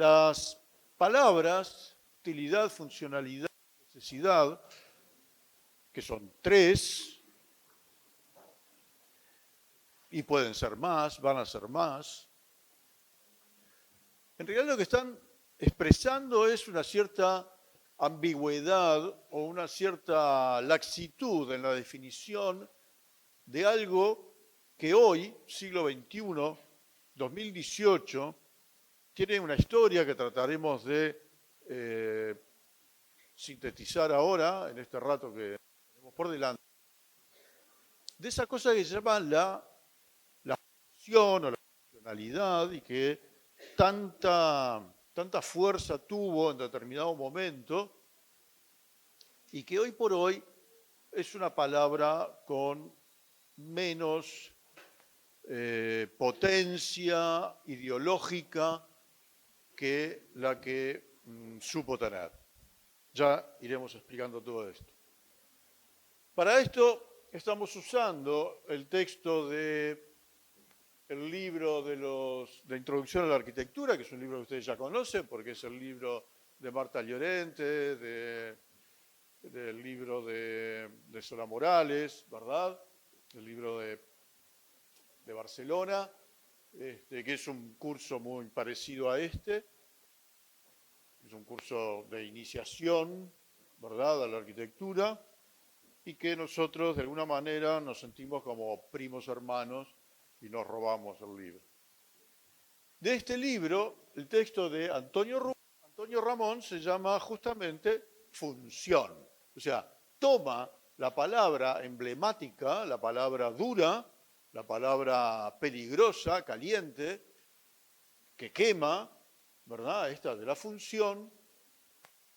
Las palabras utilidad, funcionalidad, necesidad, que son tres, y pueden ser más, van a ser más, en realidad lo que están expresando es una cierta ambigüedad o una cierta laxitud en la definición de algo que hoy, siglo XXI, 2018, tiene una historia que trataremos de sintetizar ahora, en este rato que tenemos por delante, de esa cosa que se llama la función o la funcionalidad y que tanta fuerza tuvo en determinado momento y que hoy por hoy es una palabra con menos potencia ideológica que la que supo tener. Ya iremos explicando todo esto. Para esto estamos usando el texto del libro de Introducción a la Arquitectura, que es un libro que ustedes ya conocen, porque es el libro de Marta Llorente, del libro de Sora Morales, ¿verdad? El libro de Barcelona, que es un curso muy parecido a este. Es un curso de iniciación, ¿verdad?, a la arquitectura, y que nosotros de alguna manera nos sentimos como primos hermanos y nos robamos el libro. De este libro, el texto de Antonio Ramón se llama justamente función. O sea, toma la palabra emblemática, la palabra dura, la palabra peligrosa, caliente, que quema, ¿verdad?, esta de la función,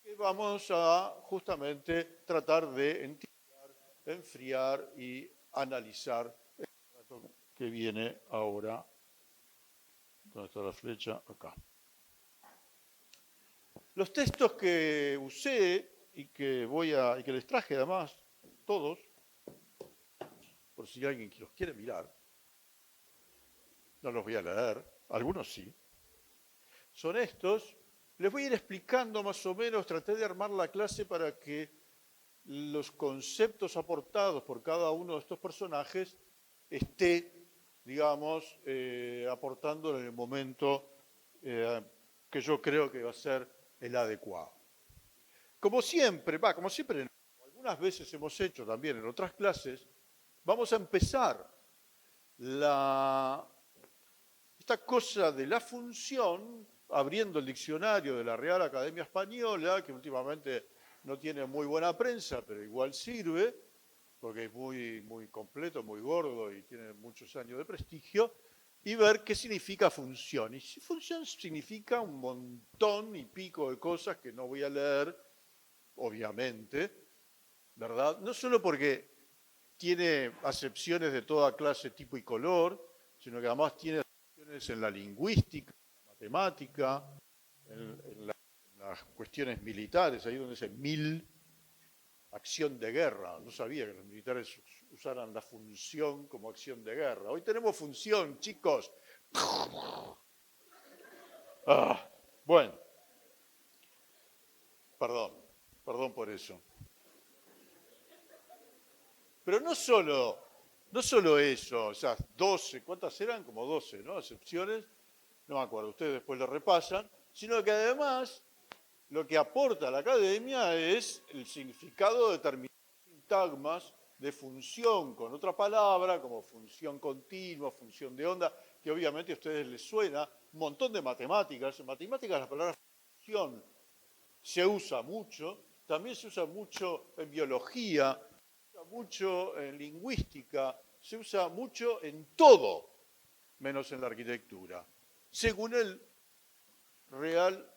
que vamos a justamente tratar de enfriar y analizar el dato que viene ahora. ¿Dónde está la flecha? Acá. Los textos que usé y que les traje además, todos, por si alguien los quiere mirar, no los voy a leer, algunos sí, son estos. Les voy a ir explicando más o menos, traté de armar la clase para que los conceptos aportados por cada uno de estos personajes esté, digamos, aportando en el momento que yo creo que va a ser el adecuado. Como siempre, algunas veces hemos hecho también en otras clases, vamos a empezar esta cosa de la función, abriendo el diccionario de la Real Academia Española, que últimamente no tiene muy buena prensa, pero igual sirve, porque es muy, muy completo, muy gordo y tiene muchos años de prestigio, y ver qué significa función. Y función significa un montón y pico de cosas que no voy a leer, obviamente, ¿verdad? No solo porque tiene acepciones de toda clase, tipo y color, sino que además tiene acepciones en la lingüística, en la matemática, en las cuestiones militares, ahí donde dice mil, acción de guerra. No sabía que los militares usaran la función como acción de guerra. Hoy tenemos función, chicos. Bueno, perdón por eso. Pero no solo eso, o sea, 12, ¿cuántas eran? Como 12, ¿no? Acepciones, no me acuerdo, ustedes después lo repasan, sino que además lo que aporta a la academia es el significado de determinados sintagmas de función con otra palabra, como función continua, función de onda, que obviamente a ustedes les suena, un montón de matemáticas. En matemáticas la palabra función se usa mucho, también se usa mucho en biología, se usa mucho en lingüística, se usa mucho en todo, menos en la arquitectura, según el Real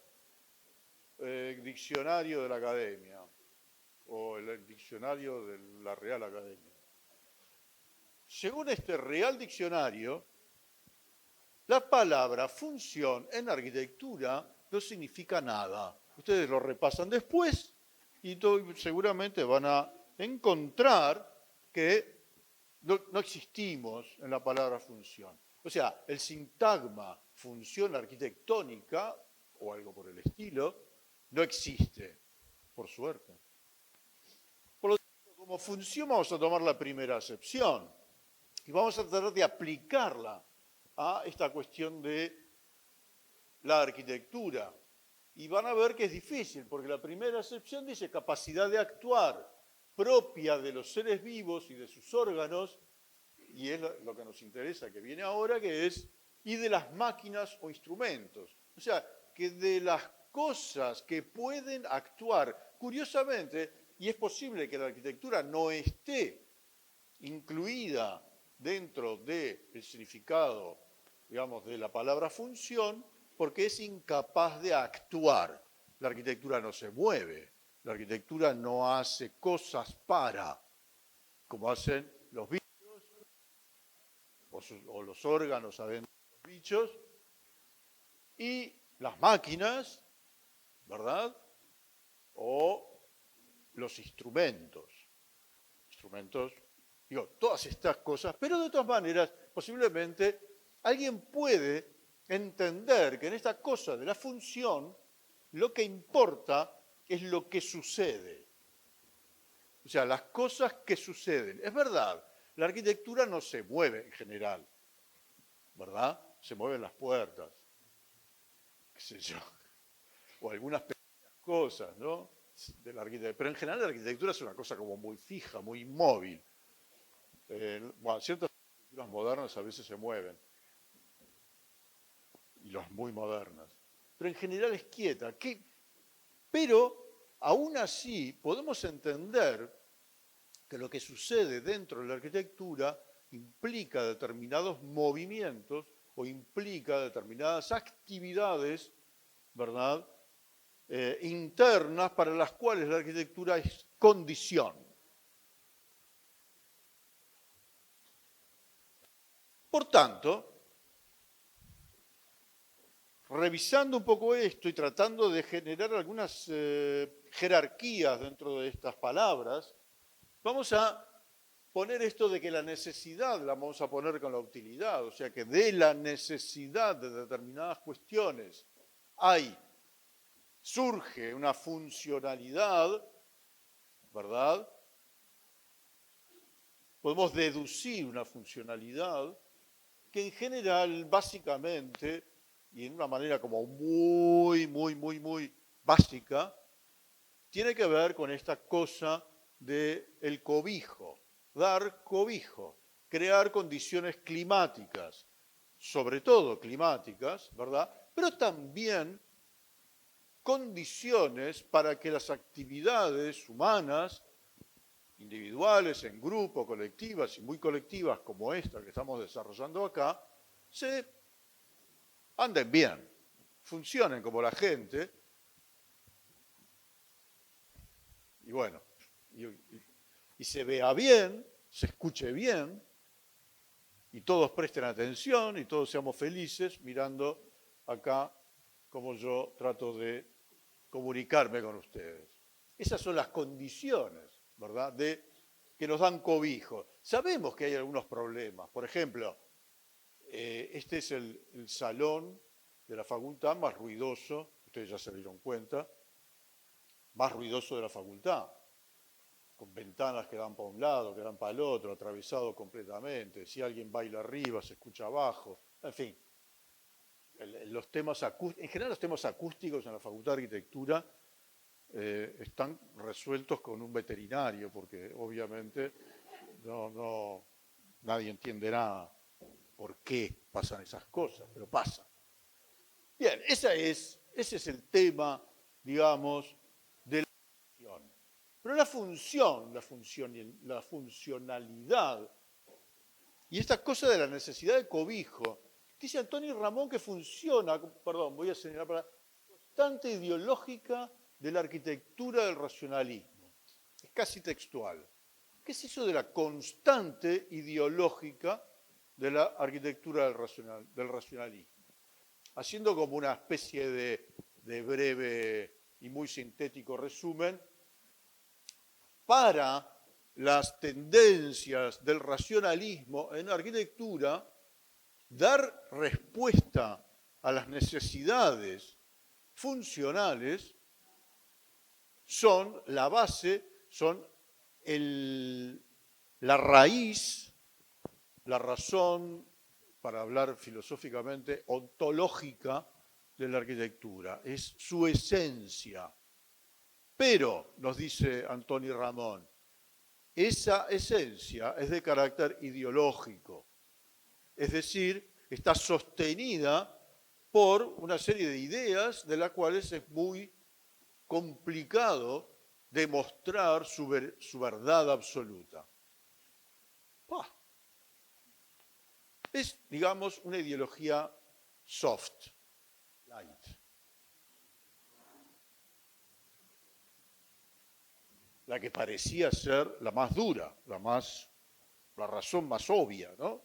Diccionario de la Academia, o el diccionario de la Real Academia. Según este Real Diccionario, la palabra función en arquitectura no significa nada. Ustedes lo repasan después y seguramente van a encontrar que no existimos en la palabra función. O sea, el sintagma función arquitectónica o algo por el estilo, no existe, por suerte. Por lo tanto, como función vamos a tomar la primera acepción y vamos a tratar de aplicarla a esta cuestión de la arquitectura. Y van a ver que es difícil, porque la primera acepción dice capacidad de actuar propia de los seres vivos y de sus órganos, y es lo que nos interesa, que viene ahora, que es, y de las máquinas o instrumentos. O sea, que de las cosas que pueden actuar, curiosamente, y es posible que la arquitectura no esté incluida dentro del significado, digamos, de la palabra función, porque es incapaz de actuar. La arquitectura no se mueve, la arquitectura no hace cosas para, como hacen los bichos o los órganos adentro de los bichos, y las máquinas, ¿verdad? O los instrumentos. Digo, todas estas cosas, pero de todas maneras, posiblemente alguien puede entender que en esta cosa de la función lo que importa es lo que sucede. O sea, las cosas que suceden. Es verdad, la arquitectura no se mueve en general, ¿verdad? Se mueven las puertas, qué sé yo, o algunas pequeñas cosas, ¿no? De la arquitectura. Pero en general la arquitectura es una cosa como muy fija, muy inmóvil. Bueno, ciertas arquitecturas modernas a veces se mueven, y las muy modernas, pero en general es quieta. Pero aún así podemos entender que lo que sucede dentro de la arquitectura implica determinados movimientos o implica determinadas actividades, ¿verdad?, internas para las cuales la arquitectura es condición. Por tanto, revisando un poco esto y tratando de generar algunas jerarquías dentro de estas palabras, vamos a poner esto de que la necesidad la vamos a poner con la utilidad, o sea que de la necesidad de determinadas cuestiones surge una funcionalidad, ¿verdad? Podemos deducir una funcionalidad que en general, básicamente, y en una manera como muy básica, tiene que ver con esta cosa del cobijo, dar cobijo, crear condiciones climáticas, sobre todo climáticas, ¿verdad? Pero también condiciones para que las actividades humanas, individuales, en grupo, colectivas y muy colectivas como esta que estamos desarrollando acá, se anden bien, funcionen como la gente, y bueno, y se vea bien, se escuche bien, y todos presten atención y todos seamos felices mirando acá como yo trato de comunicarme con ustedes. Esas son las condiciones, ¿verdad?, que nos dan cobijo. Sabemos que hay algunos problemas. Por ejemplo, este es el salón de la facultad más ruidoso, ustedes ya se dieron cuenta, más ruidoso de la facultad, con ventanas que dan para un lado, que dan para el otro, atravesado completamente. Si alguien baila arriba, se escucha abajo, en fin. Los temas en general los temas acústicos en la Facultad de Arquitectura están resueltos con un veterinario, porque obviamente nadie entenderá por qué pasan esas cosas, pero pasan. Bien, ese es el tema, digamos, de la función. Pero la funcionalidad, y esta cosa de la necesidad de cobijo, dice Antonio Ramón que funciona, voy a señalar para constante ideológica de la arquitectura del racionalismo. Es casi textual. ¿Qué es eso de la constante ideológica de la arquitectura del racionalismo? Haciendo como una especie de breve y muy sintético resumen, para las tendencias del racionalismo en la arquitectura, dar respuesta a las necesidades funcionales son la base, son la raíz, la razón, para hablar filosóficamente, ontológica de la arquitectura. Es su esencia. Pero, nos dice Antoni Ramón, esa esencia es de carácter ideológico. Es decir, está sostenida por una serie de ideas de las cuales es muy complicado demostrar su verdad absoluta. Es, digamos, una ideología soft, light. La que parecía ser la más dura, la razón más obvia, ¿no?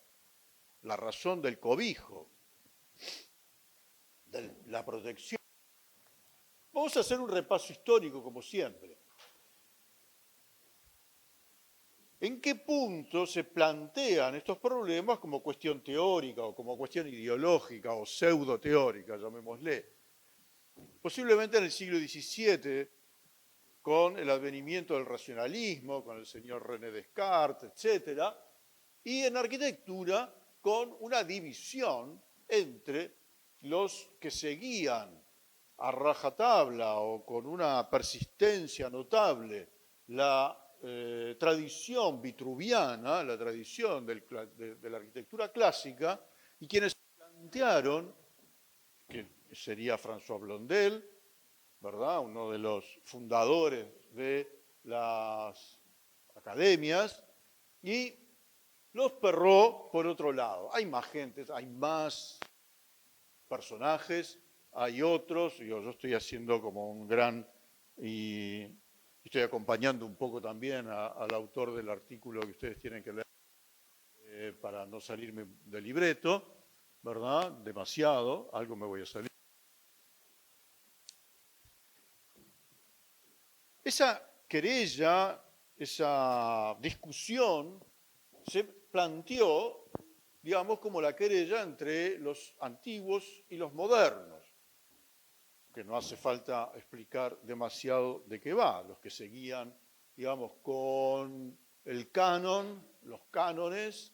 La razón del cobijo, de la protección. Vamos a hacer un repaso histórico, como siempre. ¿En qué punto se plantean estos problemas como cuestión teórica o como cuestión ideológica o pseudo-teórica, llamémosle? Posiblemente en el siglo XVII, con el advenimiento del racionalismo, con el señor René Descartes, etc. Y en arquitectura, con una división entre los que seguían a rajatabla o con una persistencia notable la tradición vitruviana, la tradición de la arquitectura clásica, y quienes plantearon, que sería François Blondel, ¿verdad?, uno de los fundadores de las academias, y los Perrot por otro lado. Hay más gentes, hay más personajes, hay otros, yo estoy haciendo como un gran, y estoy acompañando un poco también al autor del artículo que ustedes tienen que leer para no salirme del libreto, ¿verdad? Demasiado, algo me voy a salir. Esa querella, esa discusión se planteó, digamos, como la querella entre los antiguos y los modernos, que no hace falta explicar demasiado de qué va, los que seguían, digamos, con el canon, los cánones,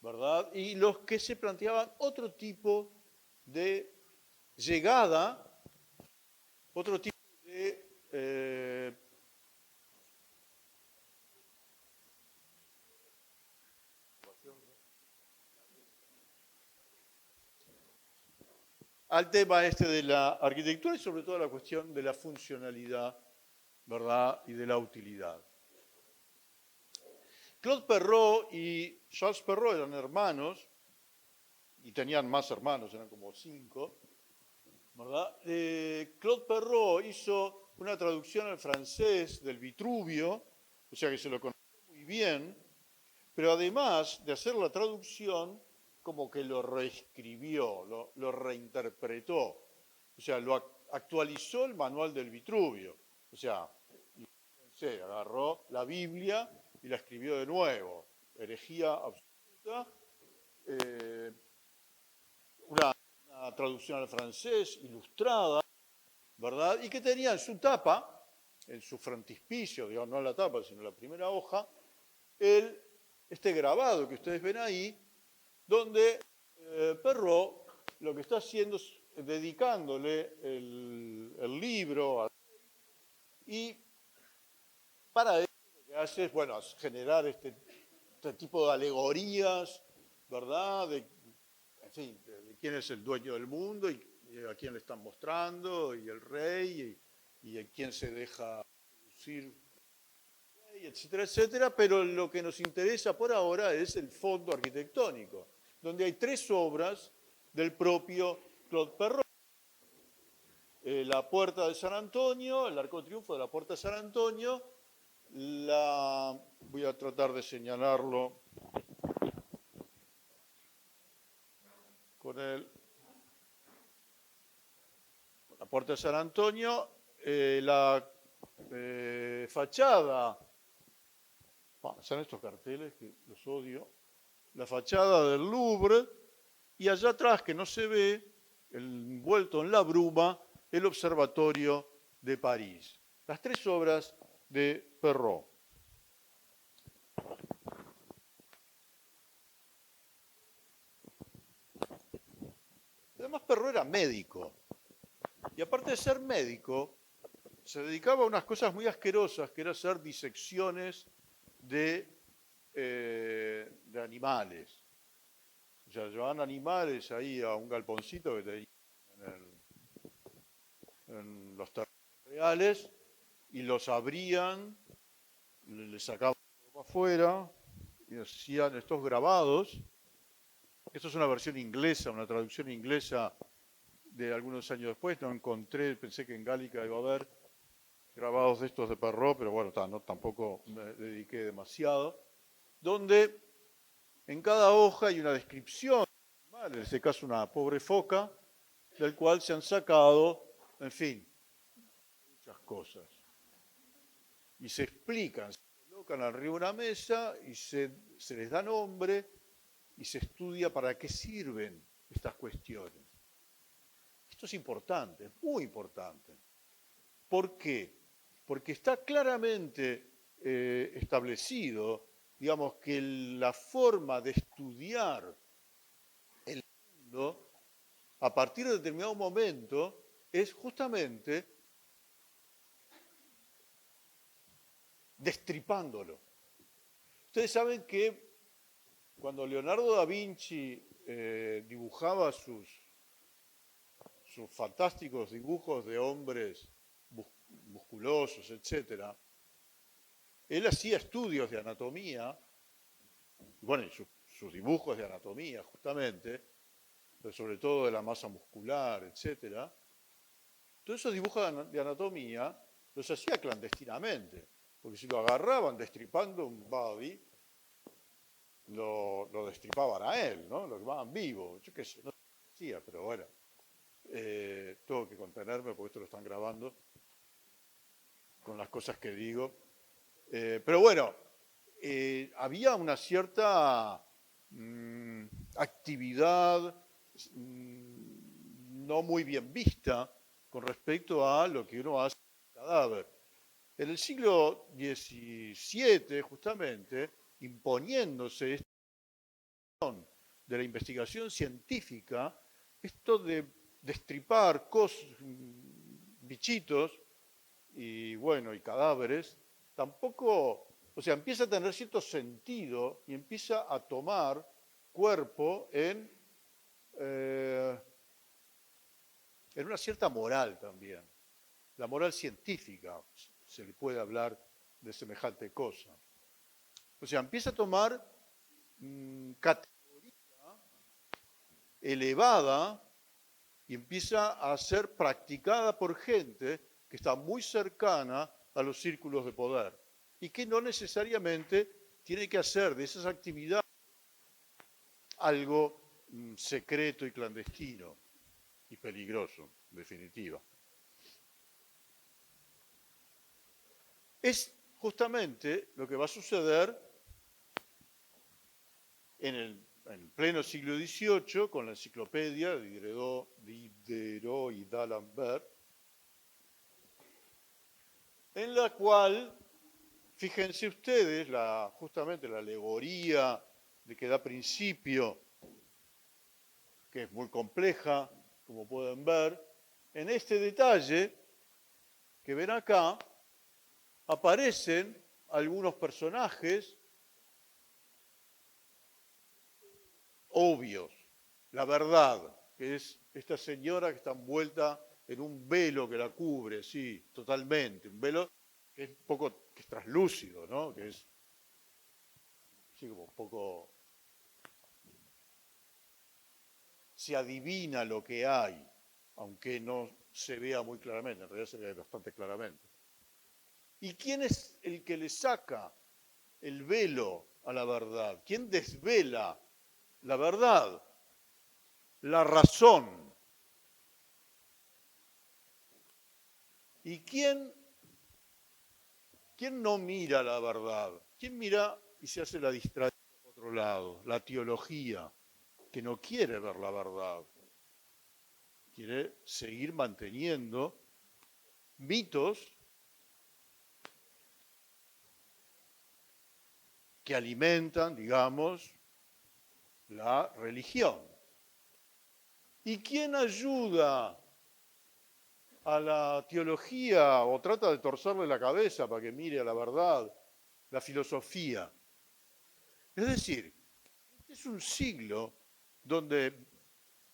¿verdad? Y los que se planteaban otro tipo de llegada, otro tipo de al tema este de la arquitectura y sobre todo a la cuestión de la funcionalidad, ¿verdad?, y de la utilidad. Claude Perrot y Charles Perrot eran hermanos, y tenían más hermanos, eran como 5, ¿verdad? Claude Perrot hizo una traducción al francés del Vitruvio, o sea que se lo conoció muy bien, pero además de hacer la traducción, como que lo reescribió, lo reinterpretó, o sea, lo actualizó el manual del Vitruvio, o sea, agarró la Biblia y la escribió de nuevo, herejía absoluta, una traducción al francés ilustrada, ¿verdad? Y que tenía en su tapa, en su frontispicio, digamos, no la tapa, sino la primera hoja, este grabado que ustedes ven ahí, donde Perrot lo que está haciendo es dedicándole el libro y para eso lo que hace es, bueno, generar este tipo de alegorías, ¿verdad? En fin, de quién es el dueño del mundo y a quién le están mostrando, y el rey, y a quién se deja seducir, etcétera, etcétera, pero lo que nos interesa por ahora es el fondo arquitectónico, donde hay 3 obras del propio Claude Perrot. La Puerta de San Antonio, el Arco de Triunfo de la Puerta de San Antonio, voy a tratar de señalarlo con la Puerta de San Antonio, la fachada, son estos carteles que los odio, la fachada del Louvre, y allá atrás, que no se ve, envuelto en la bruma, el Observatorio de París. Las tres obras de Perrault. Además, Perrault era médico. Y aparte de ser médico, se dedicaba a unas cosas muy asquerosas, que era hacer disecciones de animales. O sea, llevaban animales ahí a un galponcito que tenía en los terrenos reales y los abrían, le sacaban todo para afuera y hacían estos grabados. Esto es una versión inglesa, una traducción inglesa de algunos años después. No encontré, pensé que en Gálica iba a haber grabados de estos de Perrault, pero bueno, no, tampoco me dediqué demasiado. Donde en cada hoja hay una descripción, en este caso una pobre foca, del cual se han sacado, en fin, muchas cosas. Y se explican, se colocan arriba de una mesa y se les da nombre y se estudia para qué sirven estas cuestiones. Esto es importante, es muy importante. ¿Por qué? Porque está claramente establecido, digamos, que la forma de estudiar el mundo a partir de determinado momento es justamente destripándolo. Ustedes saben que cuando Leonardo da Vinci dibujaba sus fantásticos dibujos de hombres musculosos, etc., él hacía estudios de anatomía, bueno, y sus dibujos de anatomía justamente, pero sobre todo de la masa muscular, etc. Todos esos dibujos de anatomía los hacía clandestinamente, porque si lo agarraban destripando un body, lo destripaban a él, ¿no? Lo quemaban vivo, yo qué sé, no sé qué decía, pero bueno, tengo que contenerme porque esto lo están grabando con las cosas que digo. Pero bueno, había una cierta actividad no muy bien vista con respecto a lo que uno hace con el cadáver. En el siglo XVII, justamente, imponiéndose esta de la investigación científica, esto de destripar bichitos y bueno, y cadáveres, tampoco, o sea, empieza a tener cierto sentido y empieza a tomar cuerpo en una cierta moral también. La moral científica, se le puede hablar de semejante cosa. O sea, empieza a tomar categoría elevada y empieza a ser practicada por gente que está muy cercana a los círculos de poder y que no necesariamente tiene que hacer de esas actividades algo secreto y clandestino y peligroso, en definitiva. Es justamente lo que va a suceder en el pleno siglo XVIII con la enciclopedia de Diderot y d'Alembert, en la cual, fíjense ustedes, justamente la alegoría de que da principio, que es muy compleja, como pueden ver, en este detalle que ven acá, aparecen algunos personajes obvios. La verdad, que es esta señora que está envuelta en un velo que la cubre, sí, totalmente, un velo que es un poco, que es traslúcido, ¿no? Que es, sí, como un poco, se adivina lo que hay, aunque no se vea muy claramente, en realidad se ve bastante claramente. ¿Y quién es el que le saca el velo a la verdad? ¿Quién desvela la verdad? La razón. ¿Y quién no mira la verdad? ¿Quién mira y se hace la distracción por otro lado? La teología, que no quiere ver la verdad. quiere seguir manteniendo mitos que alimentan, digamos, la religión. ¿Y quién ayuda a la teología o trata de torcerle la cabeza para que mire a la verdad? La filosofía. Es decir, este es un siglo donde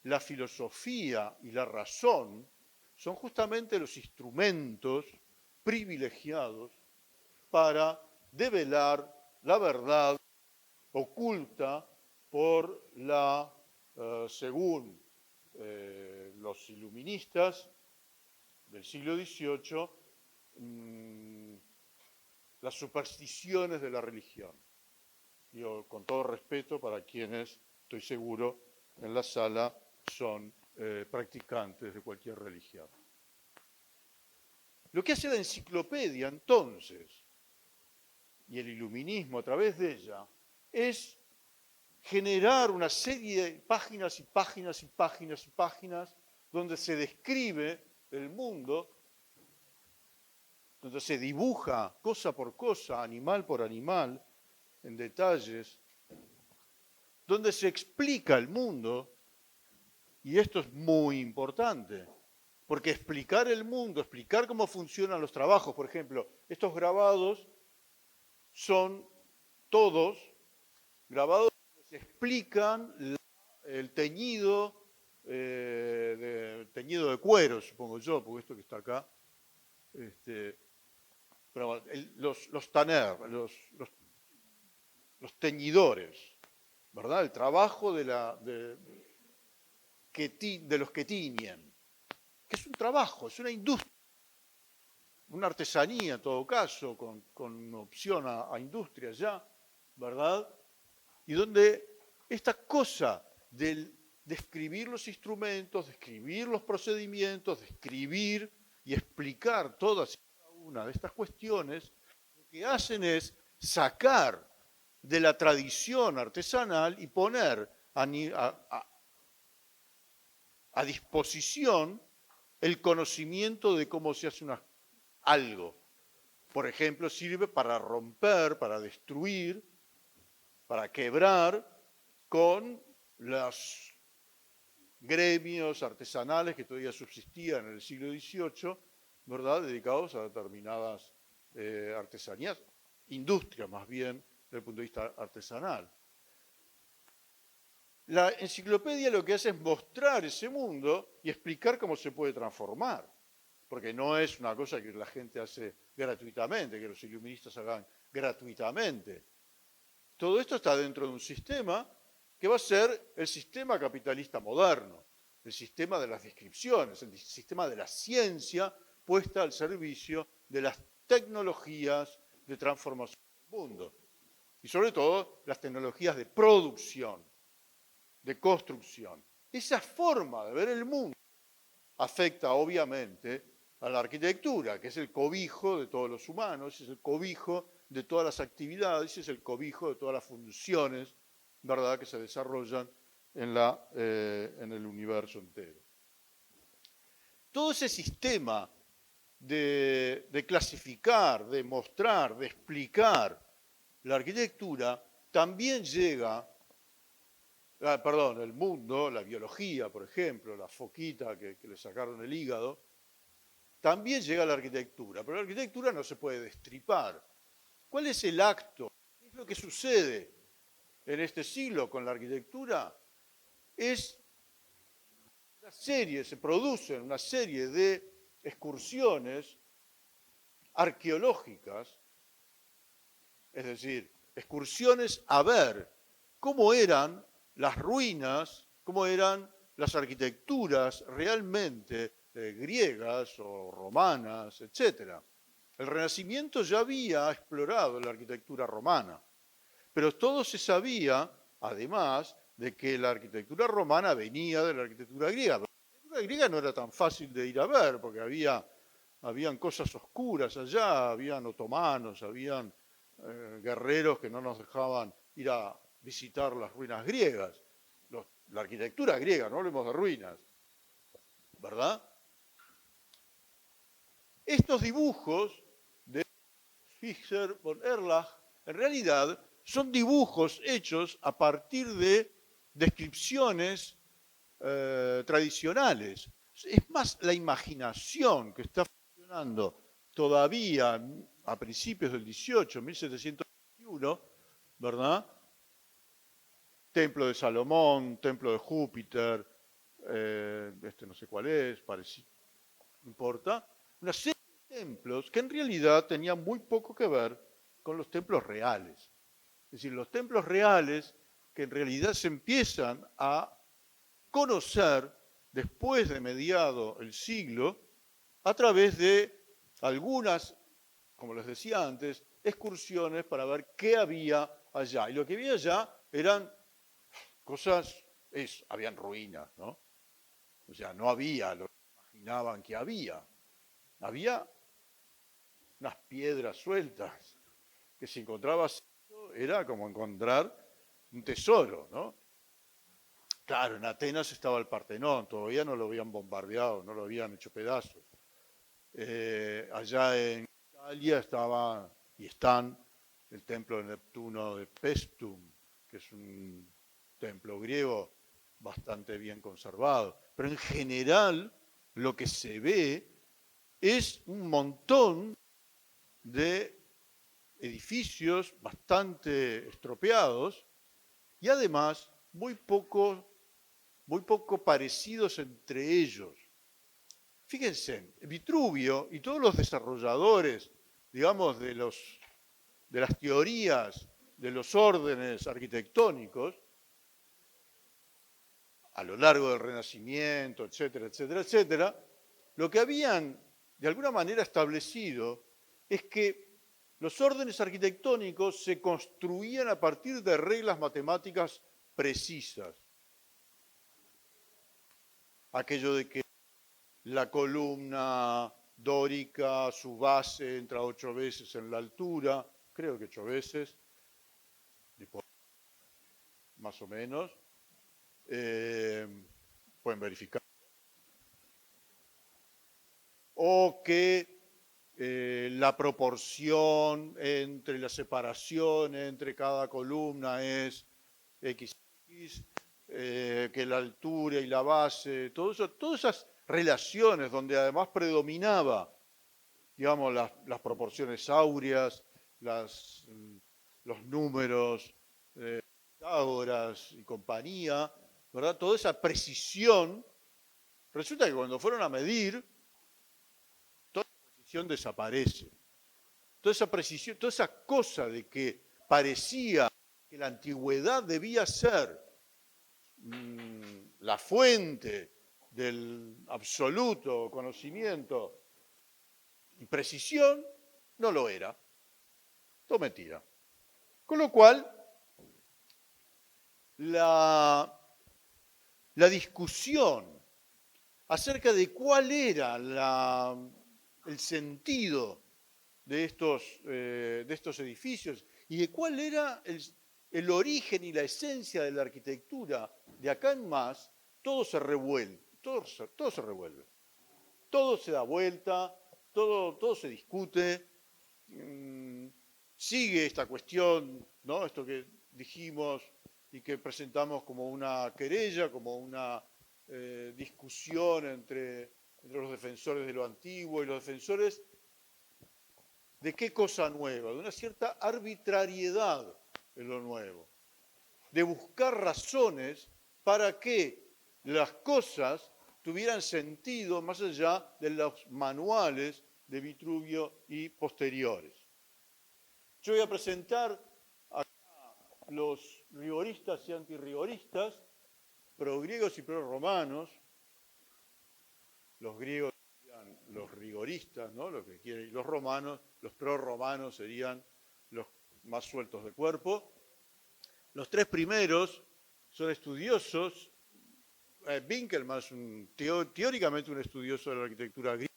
la filosofía y la razón son justamente los instrumentos privilegiados para develar la verdad oculta por la, según los iluministas del siglo XVIII, las supersticiones de la religión. Yo, con todo respeto para quienes, estoy seguro, en la sala son practicantes de cualquier religión. Lo que hace la enciclopedia, entonces, y el iluminismo a través de ella, es generar una serie de páginas y páginas y páginas y páginas donde se describe el mundo, donde se dibuja cosa por cosa, animal por animal, en detalles, donde se explica el mundo, y esto es muy importante, porque explicar el mundo, explicar cómo funcionan los trabajos, por ejemplo, estos grabados son todos grabados donde se explican el teñido, teñido de cuero, supongo yo, porque esto que está acá, pero los tanner, los teñidores, ¿verdad? El trabajo de los que tiñen, que es un trabajo, es una industria, una artesanía en todo caso, con opción a industria ya, ¿verdad? Y donde esta cosa de describir los instrumentos, describir los procedimientos, describir y explicar todas y cada una de estas cuestiones, lo que hacen es sacar de la tradición artesanal y poner a disposición el conocimiento de cómo se hace algo. Por ejemplo, sirve para romper, para destruir, para quebrar con los gremios artesanales que todavía subsistían en el siglo XVIII, ¿verdad?, dedicados a determinadas artesanías, industrias más bien, desde el punto de vista artesanal. La enciclopedia lo que hace es mostrar ese mundo y explicar cómo se puede transformar, porque no es una cosa que la gente hace gratuitamente, que los iluministas hagan gratuitamente. Todo esto está dentro de un sistema que va a ser el sistema capitalista moderno, el sistema de las descripciones, el sistema de la ciencia puesta al servicio de las tecnologías de transformación del mundo. Y sobre todo, las tecnologías de producción, de construcción. Esa forma de ver el mundo afecta obviamente a la arquitectura, que es el cobijo de todos los humanos, es el cobijo de todas las actividades, es el cobijo de todas las funciones, ¿verdad?, que se desarrollan en el universo entero. Todo ese sistema de clasificar, de mostrar, de explicar la arquitectura también llega, el mundo, la biología, por ejemplo, la foquita que le sacaron el hígado, también llega a la arquitectura, pero la arquitectura no se puede destripar. ¿Cuál es el acto? ¿Qué es lo que sucede en este siglo con la arquitectura? Se producen una serie de excursiones arqueológicas, es decir, excursiones a ver cómo eran las ruinas, cómo eran las arquitecturas realmente griegas o romanas, etc. El Renacimiento ya había explorado la arquitectura romana, pero todo se sabía, además, de que la arquitectura romana venía de la arquitectura griega. Pero la arquitectura griega no era tan fácil de ir a ver, porque habían cosas oscuras allá, habían otomanos, habían guerreros que no nos dejaban ir a visitar las ruinas griegas. La arquitectura griega, no hablemos de ruinas. ¿verdad? Estos dibujos de Fischer von Erlach, en realidad, son dibujos hechos a partir de descripciones tradicionales. Es más la imaginación que está funcionando todavía a principios del 18, 1721, ¿verdad? Templo de Salomón, Templo de Júpiter, este no sé cuál es, parecido, no importa, una serie de templos que en realidad tenían muy poco que ver con los templos reales. Es decir, los templos reales que en realidad se empiezan a conocer después de mediado el siglo a través de algunas, como les decía antes, excursiones para ver qué había allá. Y lo que había allá eran cosas, habían ruinas, ¿no? O sea, no había lo que imaginaban que había. Había unas piedras sueltas que si encontrabas era como encontrar un tesoro, ¿no? Claro, en Atenas estaba el Partenón, todavía no lo habían bombardeado, no lo habían hecho pedazos. Allá en Italia estaba y están el templo de Neptuno de Paestum, que es un templo griego bastante bien conservado. Pero en general lo que se ve es un montón de edificios bastante estropeados y además muy poco parecidos entre ellos. Fíjense, Vitruvio y todos los desarrolladores, digamos, de las teorías de los órdenes arquitectónicos, a lo largo del Renacimiento, etcétera, etcétera, etcétera, lo que habían de alguna manera establecido es que los órdenes arquitectónicos se construían a partir de reglas matemáticas precisas. Aquello de que la columna dórica, su base entra 8 veces en la altura, creo que 8 veces, más o menos. Pueden verificar. O que la proporción entre la separación entre cada columna es XX, que la altura y la base, todo eso, todas esas relaciones donde además predominaba, digamos, las proporciones áureas, los números, Pitágoras y compañía, ¿verdad? Toda esa precisión, resulta que cuando fueron a medir, toda esa precisión desaparece. Toda esa precisión, toda esa cosa de que parecía que la antigüedad debía ser la fuente del absoluto conocimiento y precisión, no lo era. Todo mentira. Con lo cual, la discusión acerca de cuál era el sentido de estos edificios y de cuál era el origen y la esencia de la arquitectura de acá en más, todo se revuelve, todo se revuelve. Todo se da vuelta, todo se discute, sigue esta cuestión, ¿no? Esto que dijimos y que presentamos como una querella, como una discusión entre los defensores de lo antiguo y los defensores de qué cosa nueva, de una cierta arbitrariedad en lo nuevo, de buscar razones para que las cosas tuvieran sentido más allá de los manuales de Vitruvio y posteriores. Yo voy a presentar acá los rigoristas y antirrigoristas, progriegos y prorromanos. Los griegos serían los rigoristas, ¿no? Lo que quieren, y los romanos, los prorromanos serían los más sueltos de cuerpo. Los tres primeros son estudiosos. Winkelmann es teóricamente un estudioso de la arquitectura griega.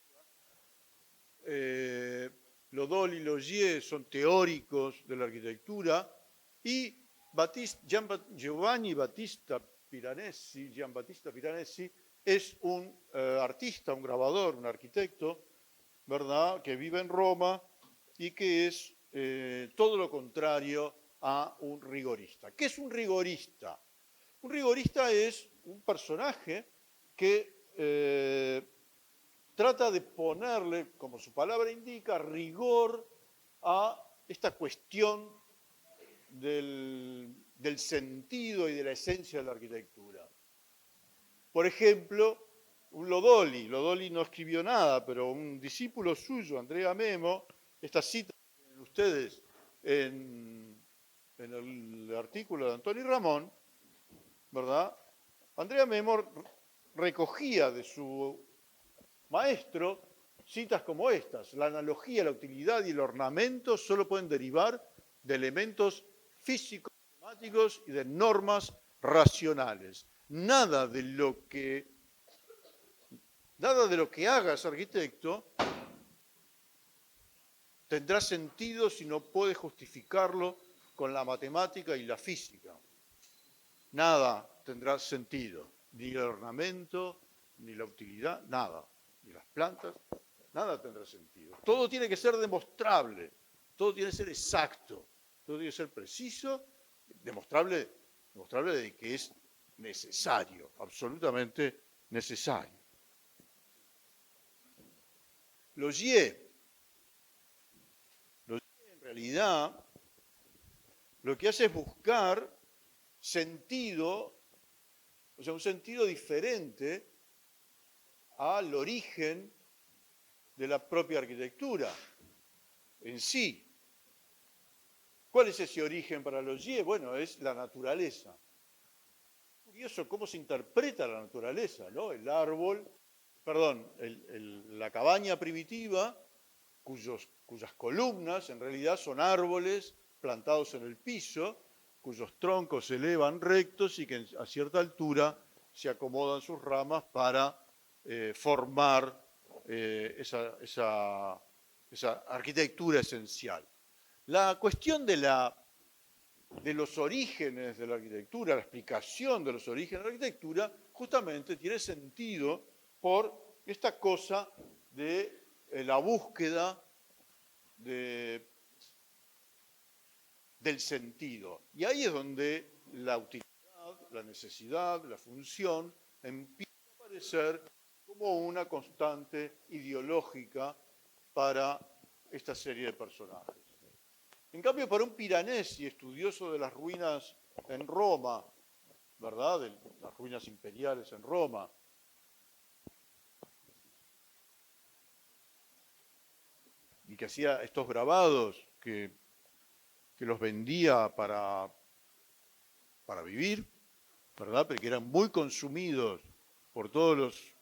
Lodol y Logier son teóricos de la arquitectura. Y Giambattista Piranesi es un artista, un grabador, un arquitecto, ¿verdad?, que vive en Roma y que es todo lo contrario a un rigorista. ¿Qué es un rigorista? Un rigorista es un personaje que trata de ponerle, como su palabra indica, rigor a esta cuestión del sentido y de la esencia de la arquitectura. Por ejemplo, un Lodoli no escribió nada, pero un discípulo suyo, Andrea Memo, esta cita que tienen ustedes en el artículo de Antonio Ramón, ¿verdad? Andrea Memo recogía de su maestro citas como estas: la analogía, la utilidad y el ornamento solo pueden derivar de elementos físicos, matemáticos y de normas racionales. Nada de lo que hagas, arquitecto, tendrá sentido si no puedes justificarlo con la matemática y la física. Nada tendrá sentido, ni el ornamento, ni la utilidad, nada, ni las plantas, nada tendrá sentido. Todo tiene que ser demostrable, todo tiene que ser exacto, todo tiene que ser preciso, demostrable de que es necesario, absolutamente necesario. Logier en realidad lo que hace es buscar sentido, o sea, un sentido diferente al origen de la propia arquitectura en sí. ¿Cuál es ese origen para Logier? Bueno, es la naturaleza. Curioso cómo se interpreta la naturaleza, ¿no? El árbol, perdón, la cabaña primitiva, cuyas columnas en realidad son árboles plantados en el piso, cuyos troncos se elevan rectos y que a cierta altura se acomodan sus ramas para formar esa arquitectura esencial. La cuestión de los orígenes de la arquitectura, la explicación de los orígenes de la arquitectura, justamente tiene sentido por esta cosa de la búsqueda del sentido. Y ahí es donde la utilidad, la necesidad, la función empieza a aparecer como una constante ideológica para esta serie de personajes. En cambio, para un Piranesi, estudioso de las ruinas en Roma, ¿verdad?, de las ruinas imperiales en Roma, y que hacía estos grabados que los vendía para vivir, ¿verdad?, pero que eran muy consumidos por todos los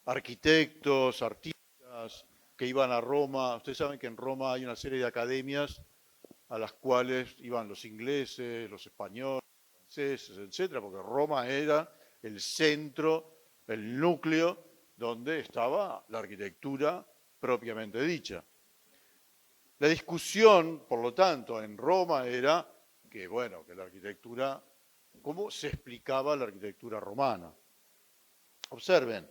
arquitectos, artistas que iban a Roma. Ustedes saben que en Roma hay una serie de academias a las cuales iban los ingleses, los españoles, los franceses, etcétera, porque Roma era el centro, el núcleo donde estaba la arquitectura propiamente dicha. La discusión, por lo tanto, en Roma era que, bueno, que la arquitectura, ¿cómo se explicaba la arquitectura romana? Observen,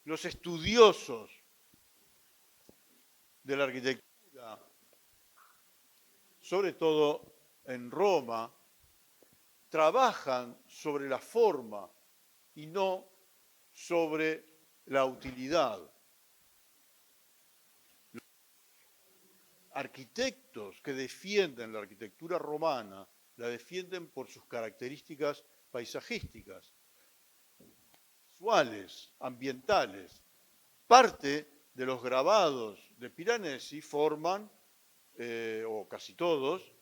los estudiosos de la arquitectura, sobre todo en Roma, trabajan sobre la forma y no sobre la utilidad. Los arquitectos que defienden la arquitectura romana la defienden por sus características paisajísticas, visuales, ambientales. Parte de los grabados de Piranesi forman, o casi todos,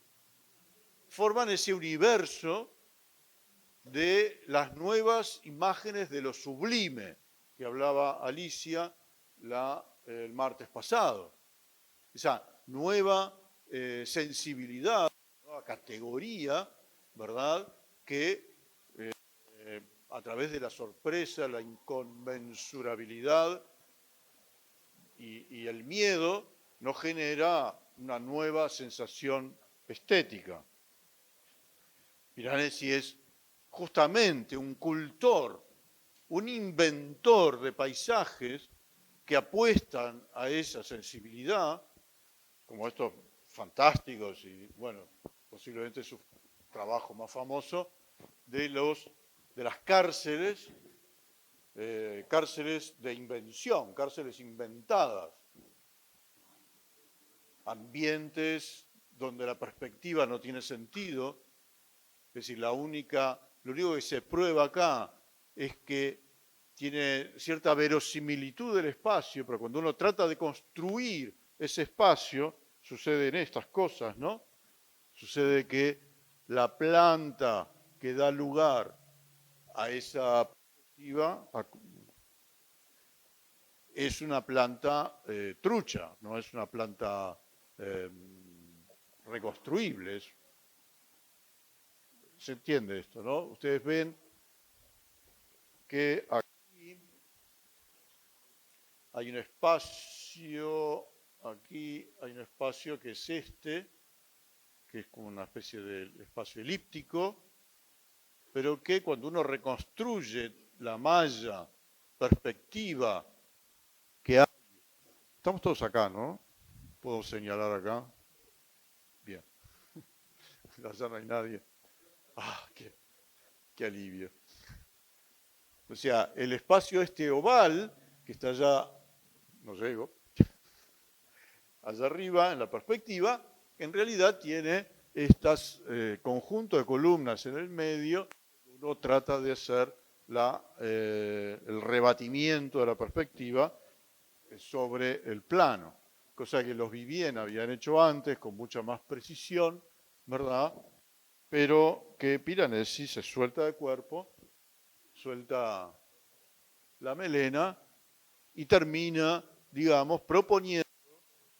forman ese universo de las nuevas imágenes de lo sublime que hablaba Alicia el martes pasado. Esa nueva sensibilidad, nueva categoría, ¿verdad?, que a través de la sorpresa, la inconmensurabilidad y el miedo nos genera una nueva sensación estética. Piranesi es justamente un cultor, un inventor de paisajes que apuestan a esa sensibilidad, como estos fantásticos y, bueno, posiblemente su trabajo más famoso, de las cárceles, cárceles de invención, cárceles inventadas, ambientes donde la perspectiva no tiene sentido, es decir, lo único que se prueba acá es que tiene cierta verosimilitud del espacio, pero cuando uno trata de construir ese espacio, suceden estas cosas, ¿no? Sucede que la planta que da lugar a esa perspectiva es una planta trucha, no es una planta reconstruible. Se entiende esto, ¿no? Ustedes ven que aquí hay un espacio, aquí hay un espacio que es este, que es como una especie de espacio elíptico, pero que cuando uno reconstruye la malla perspectiva que hay, estamos todos acá, ¿no? Puedo señalar acá. Bien. Allá no hay nadie. Ah, qué alivio. O sea, el espacio este oval, que está allá, no llego, allá arriba en la perspectiva, en realidad tiene estos conjuntos de columnas en el medio. Uno trata de hacer el rebatimiento de la perspectiva sobre el plano, cosa que los Vivien habían hecho antes con mucha más precisión, ¿verdad? Pero que Piranesi se suelta de cuerpo, suelta la melena y termina, digamos, proponiendo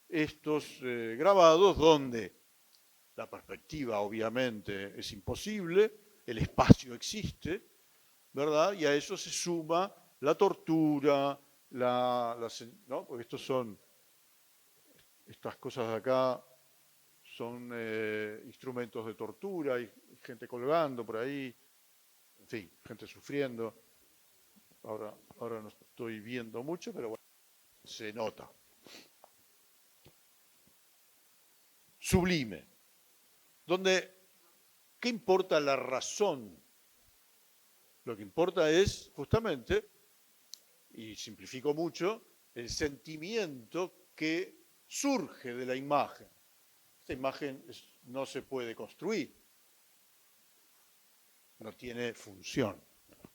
estos grabados donde la perspectiva obviamente es imposible, el espacio existe, ¿verdad? Y a eso se suma la tortura, ¿no? Porque estas cosas de acá son instrumentos de tortura, hay gente colgando por ahí, en fin, gente sufriendo. Ahora no estoy viendo mucho, pero bueno, se nota. Sublime. Donde, ¿qué importa la razón? Lo que importa es justamente, y simplifico mucho, el sentimiento que surge de la imagen. Esta imagen no se puede construir, no tiene función.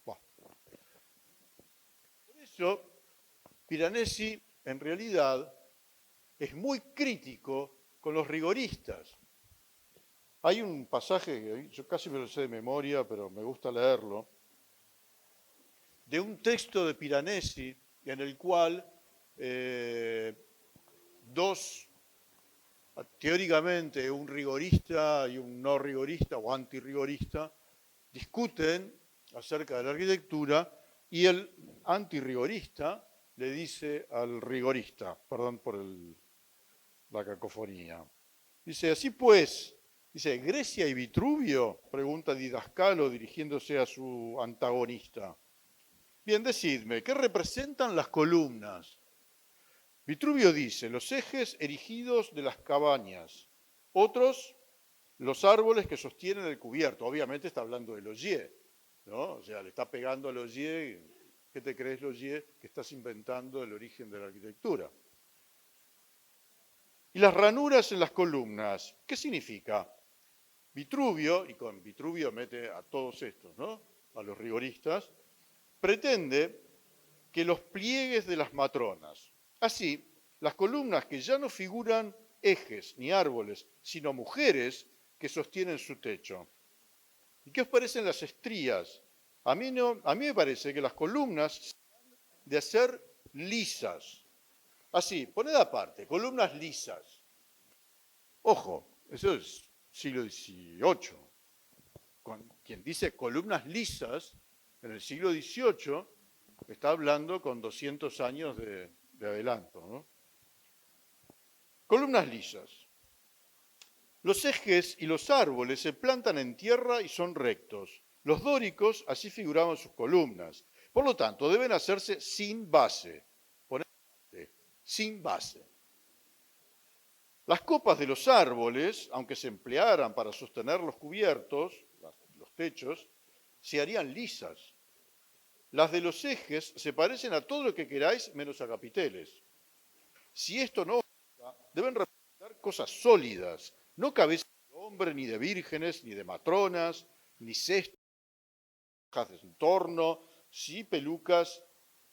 Bueno. Por eso, Piranesi en realidad es muy crítico con los rigoristas. Hay un pasaje que yo casi me lo sé de memoria, pero me gusta leerlo, de un texto de Piranesi en el cual teóricamente un rigorista y un no rigorista o antirrigorista, discuten acerca de la arquitectura y el antirrigorista le dice al rigorista, perdón por la cacofonía, dice, así pues, dice, ¿Grecia y Vitruvio? Pregunta Didascalo dirigiéndose a su antagonista. Bien, decidme, ¿qué representan las columnas? Vitruvio dice, los ejes erigidos de las cabañas, otros, los árboles que sostienen el cubierto. Obviamente está hablando de Loggier, ¿no? O sea, le está pegando a Loggier. ¿Qué te crees, Loggier? Que estás inventando el origen de la arquitectura. Y las ranuras en las columnas, ¿qué significa? Vitruvio, y con Vitruvio mete a todos estos, ¿no? A los rigoristas, pretende que los pliegues de las matronas, así, las columnas que ya no figuran ejes ni árboles, sino mujeres que sostienen su techo. ¿Y qué os parecen las estrías? A mí me parece que las columnas de ser lisas. Así, poned aparte, columnas lisas. Ojo, eso es siglo XVIII. Quien dice columnas lisas en el siglo XVIII está hablando con 200 años de adelanto, ¿no? Columnas lisas. Los ejes y los árboles se plantan en tierra y son rectos. Los dóricos así figuraban sus columnas. Por lo tanto, deben hacerse sin base. Sin base. Las copas de los árboles, aunque se emplearan para sostener los cubiertos, los techos, se harían lisas. Las de los ejes se parecen a todo lo que queráis menos a capiteles. Si esto no basta, deben representar cosas sólidas, no cabezas de hombre, ni de vírgenes, ni de matronas, ni cestas de entorno,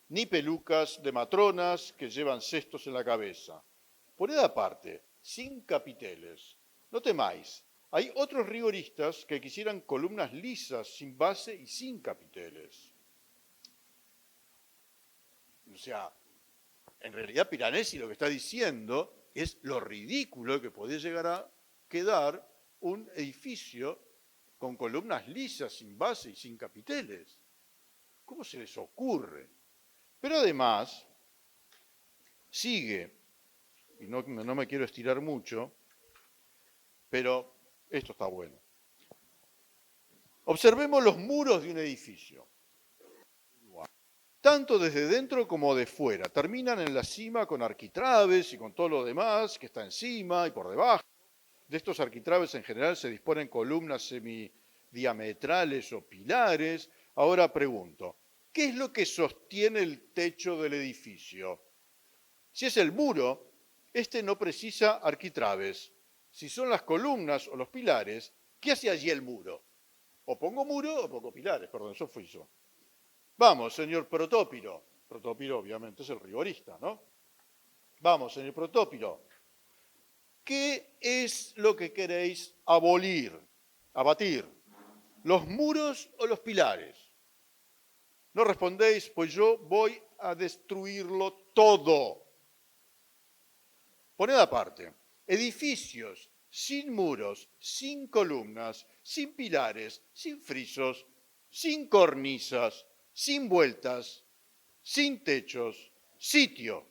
ni pelucas de matronas que llevan cestos en la cabeza. Poned aparte, sin capiteles. No temáis, hay otros rigoristas que quisieran columnas lisas, sin base y sin capiteles. O sea, en realidad Piranesi lo que está diciendo es lo ridículo que podía llegar a quedar un edificio con columnas lisas, sin base y sin capiteles. ¿Cómo se les ocurre? Pero además, sigue, y no me quiero estirar mucho, pero esto está bueno. Observemos los muros de un edificio. Tanto desde dentro como de fuera. Terminan en la cima con arquitraves y con todo lo demás que está encima y por debajo. De estos arquitraves en general se disponen columnas semidiametrales o pilares. Ahora pregunto, ¿qué es lo que sostiene el techo del edificio? Si es el muro, este no precisa arquitraves. Si son las columnas o los pilares, ¿qué hace allí el muro? O pongo muro o pongo pilares, perdón, eso fui yo. Vamos, señor Protópilo. Protópilo obviamente es el rigorista, ¿no? Vamos, señor Protópilo. ¿Qué es lo que queréis abolir, abatir? ¿Los muros o los pilares? No respondéis, pues yo voy a destruirlo todo. Poned aparte, edificios sin muros, sin columnas, sin pilares, sin frisos, sin cornisas, sin vueltas, sin techos, sitio,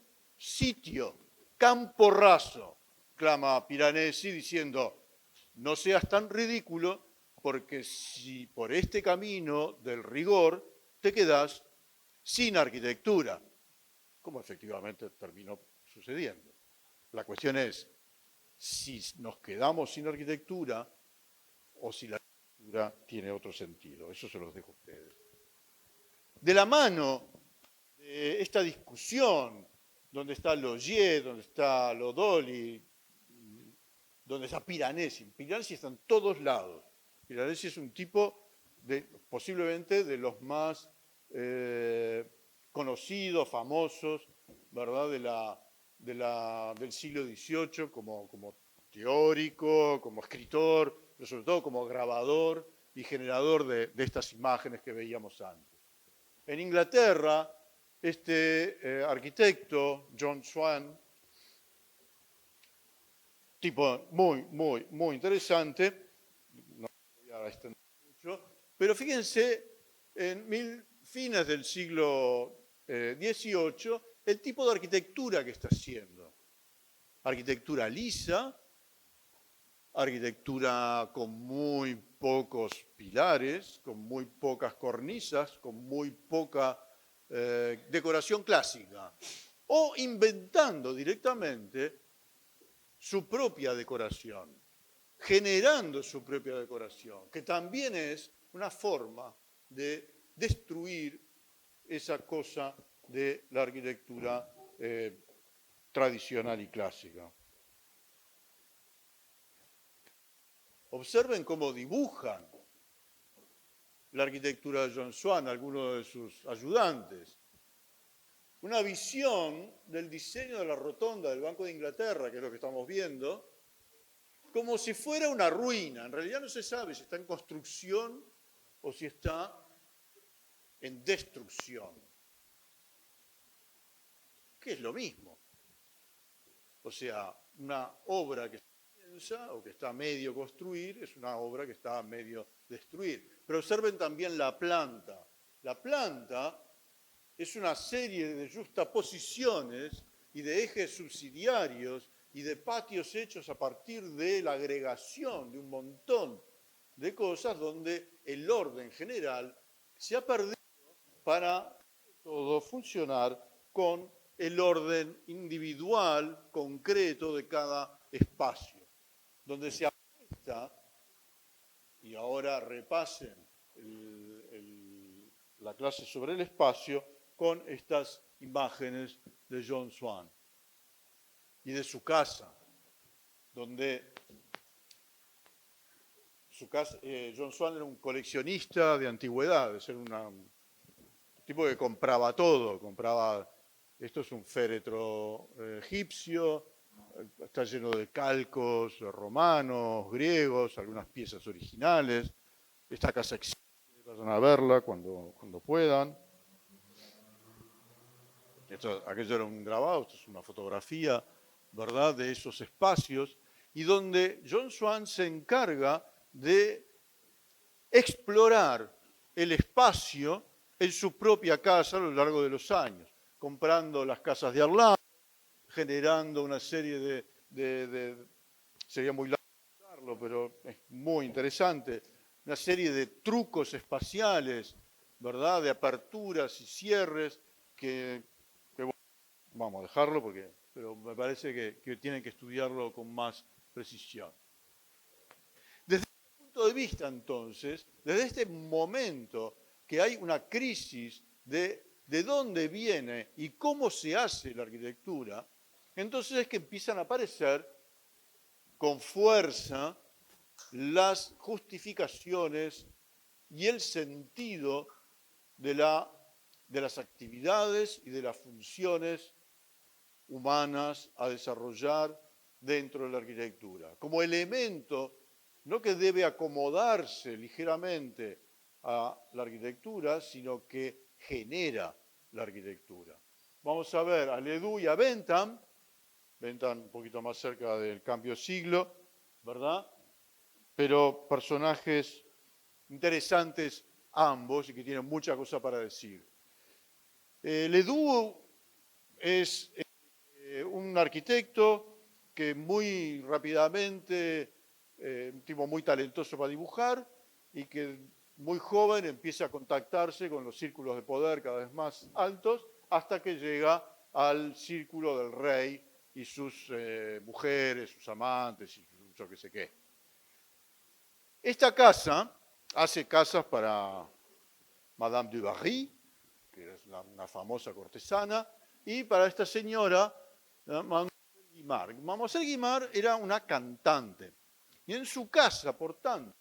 campo raso, clama Piranesi diciendo, no seas tan ridículo porque si por este camino del rigor te quedás sin arquitectura, como efectivamente terminó sucediendo. La cuestión es si nos quedamos sin arquitectura o si la arquitectura tiene otro sentido. Eso se los dejo a ustedes. De la mano de esta discusión, donde está Logier, donde está Lodoli, donde está Piranesi. Piranesi está en todos lados. Piranesi es un tipo posiblemente de los más conocidos, famosos, ¿verdad? Del siglo XVIII como teórico, como escritor, pero sobre todo como grabador y generador de estas imágenes que veíamos antes. En Inglaterra, este arquitecto, John Swan, tipo muy interesante, no voy a extender mucho, pero fíjense, en fines del siglo XVIII, el tipo de arquitectura que está haciendo. Arquitectura lisa, arquitectura con muy pocos pilares, con muy pocas cornisas, con muy poca decoración clásica, o inventando directamente su propia decoración, generando su propia decoración, que también es una forma de destruir esa cosa de la arquitectura tradicional y clásica. Observen cómo dibujan la arquitectura de John Swan, algunos de sus ayudantes. Una visión del diseño de la rotonda del Banco de Inglaterra, que es lo que estamos viendo, como si fuera una ruina. En realidad no se sabe si está en construcción o si está en destrucción, que es lo mismo. O sea, una obra que o que está a medio construir, es una obra que está a medio destruir. Pero observen también la planta. La planta es una serie de justaposiciones y de ejes subsidiarios y de patios hechos a partir de la agregación de un montón de cosas donde el orden general se ha perdido para todo funcionar con el orden individual, concreto de cada espacio, donde se apuesta, y ahora repasen la clase sobre el espacio, con estas imágenes de John Swan y de su casa, donde John Swan era un coleccionista de antigüedades, era un tipo que compraba todo, esto es un féretro egipcio, está lleno de calcos romanos, griegos, algunas piezas originales. Esta casa existe, vayan a verla cuando puedan. Aquello era un grabado, esto es una fotografía, ¿verdad?, de esos espacios, y donde John Swan se encarga de explorar el espacio en su propia casa a lo largo de los años, comprando las casas de al lado, generando una serie sería muy largo, pero es muy interesante, una serie de trucos espaciales, ¿verdad?, de aperturas y cierres que bueno, vamos a dejarlo pero me parece que tienen que estudiarlo con más precisión. Desde este punto de vista, entonces, desde este momento que hay una crisis de dónde viene y cómo se hace la arquitectura, entonces es que empiezan a aparecer con fuerza las justificaciones y el sentido de las actividades y de las funciones humanas a desarrollar dentro de la arquitectura, como elemento no que debe acomodarse ligeramente a la arquitectura, sino que genera la arquitectura. Vamos a ver a Ledoux y a Bentham un poquito más cerca del cambio de siglo, ¿verdad? Pero personajes interesantes ambos y que tienen mucha cosa para decir. Ledoux es un arquitecto que muy rápidamente, un tipo muy talentoso para dibujar y que muy joven empieza a contactarse con los círculos de poder cada vez más altos hasta que llega al círculo del rey y sus mujeres, sus amantes y yo qué sé qué. Esta casa hace casas para Madame du Barry, que es una famosa cortesana, y para esta señora, Mademoiselle Guimard. Mademoiselle Guimard era una cantante. Y en su casa, por tanto,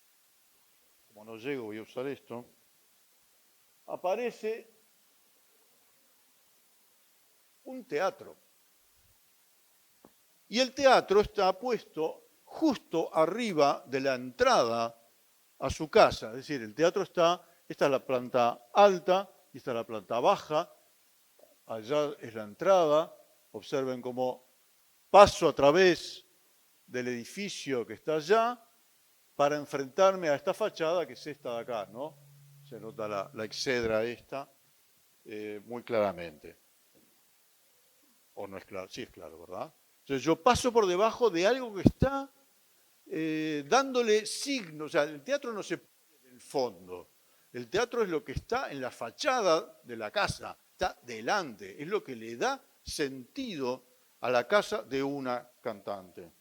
como no llego, voy a usar esto, aparece un teatro. Y el teatro está puesto justo arriba de la entrada a su casa. Es decir, el teatro esta es la planta alta y esta es la planta baja. Allá es la entrada. Observen cómo paso a través del edificio que está allá para enfrentarme a esta fachada que es esta de acá, ¿no? Se nota la exedra esta muy claramente. ¿O no es claro? Sí es claro, ¿verdad? Entonces yo paso por debajo de algo que está dándole signos. O sea, el teatro no se pone en el fondo. El teatro es lo que está en la fachada de la casa, está delante. Es lo que le da sentido a la casa de una cantante.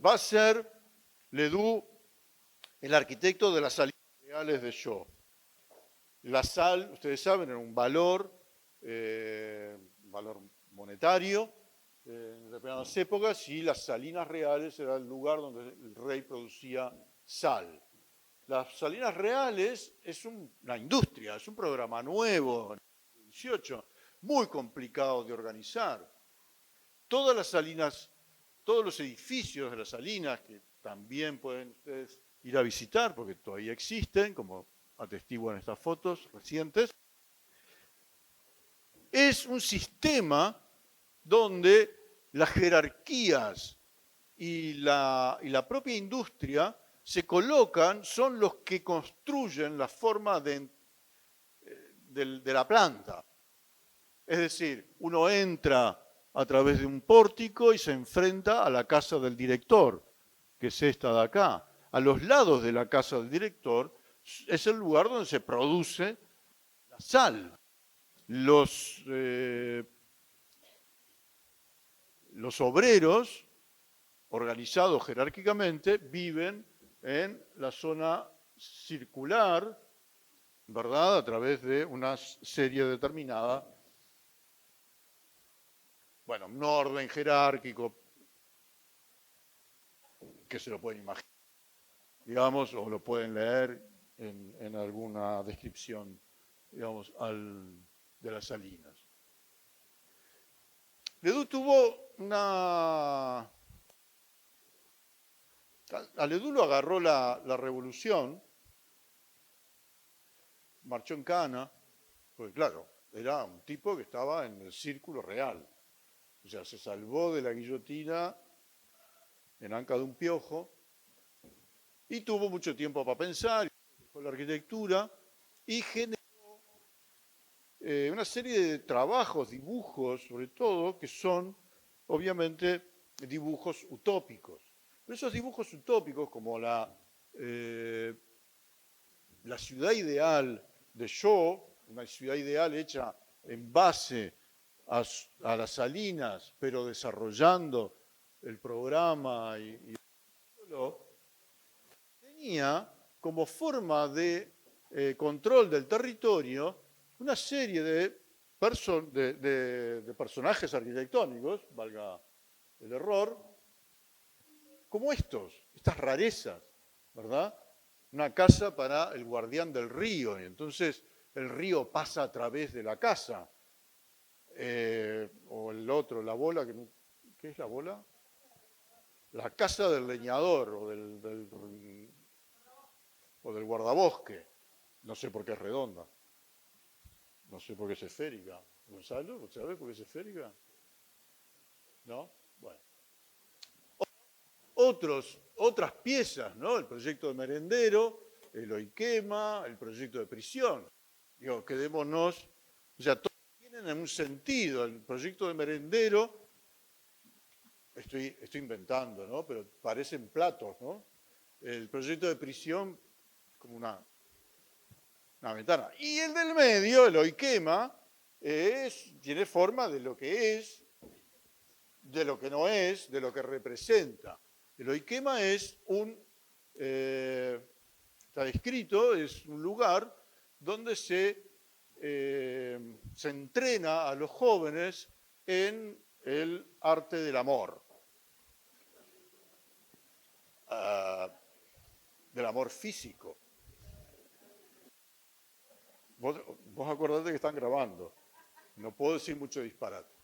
Va a ser Ledoux el arquitecto de las salinas reales de Shaw. La sal, ustedes saben, era un valor monetario en determinadas épocas, y las salinas reales era el lugar donde el rey producía sal. Las salinas reales es una industria, es un programa nuevo, en el 18, muy complicado de organizar. Todas las salinas, todos los edificios de las salinas, que también pueden ustedes ir a visitar porque todavía existen, como atestiguan estas fotos recientes, es un sistema donde las jerarquías y la propia industria se colocan, son los que construyen la forma de la planta. Es decir, uno entra a través de un pórtico y se enfrenta a la casa del director, que es esta de acá. A los lados de la casa del director es el lugar donde se produce la sal. Los obreros, organizados jerárquicamente, viven en la zona circular, ¿verdad? A través de una serie determinada, bueno, un orden jerárquico, que se lo pueden imaginar, digamos, o lo pueden leer en alguna descripción, digamos, de las Salinas. Ledoux tuvo una... A Ledoux lo agarró la revolución, marchó en cana, porque claro, era un tipo que estaba en el círculo real. O sea, se salvó de la guillotina en Anca de un Piojo y tuvo mucho tiempo para pensar, dejó la arquitectura y generó una serie de trabajos, dibujos, sobre todo, que son, obviamente, dibujos utópicos. Pero esos dibujos utópicos, como la ciudad ideal de Shaw, una ciudad ideal hecha en base a las Salinas, pero desarrollando el programa tenía como forma de control del territorio una serie de personajes arquitectónicos, valga el error, como estas rarezas, ¿verdad? Una casa para el guardián del río, y entonces el río pasa a través de la casa. O el otro, la bola, ¿qué es la bola? La casa del leñador o del guardabosque. No sé por qué es redonda. No sé por qué es esférica. Gonzalo, ¿sabes por qué es esférica? ¿No? Bueno. Otras piezas, ¿no? El proyecto de merendero, el Oikema, el proyecto de prisión. Digo, quedémonos, o sea, todos tienen un sentido. El proyecto de merendero, estoy inventando, ¿no? Pero parecen platos, ¿no? El proyecto de prisión, como una ventana. Y el del medio, el Oikema, tiene forma de lo que es, de lo que no es, de lo que representa. El Oikema es está descrito, es un lugar donde se entrena a los jóvenes en el arte del amor. Del amor físico. Vos acordate que están grabando. No puedo decir mucho disparate.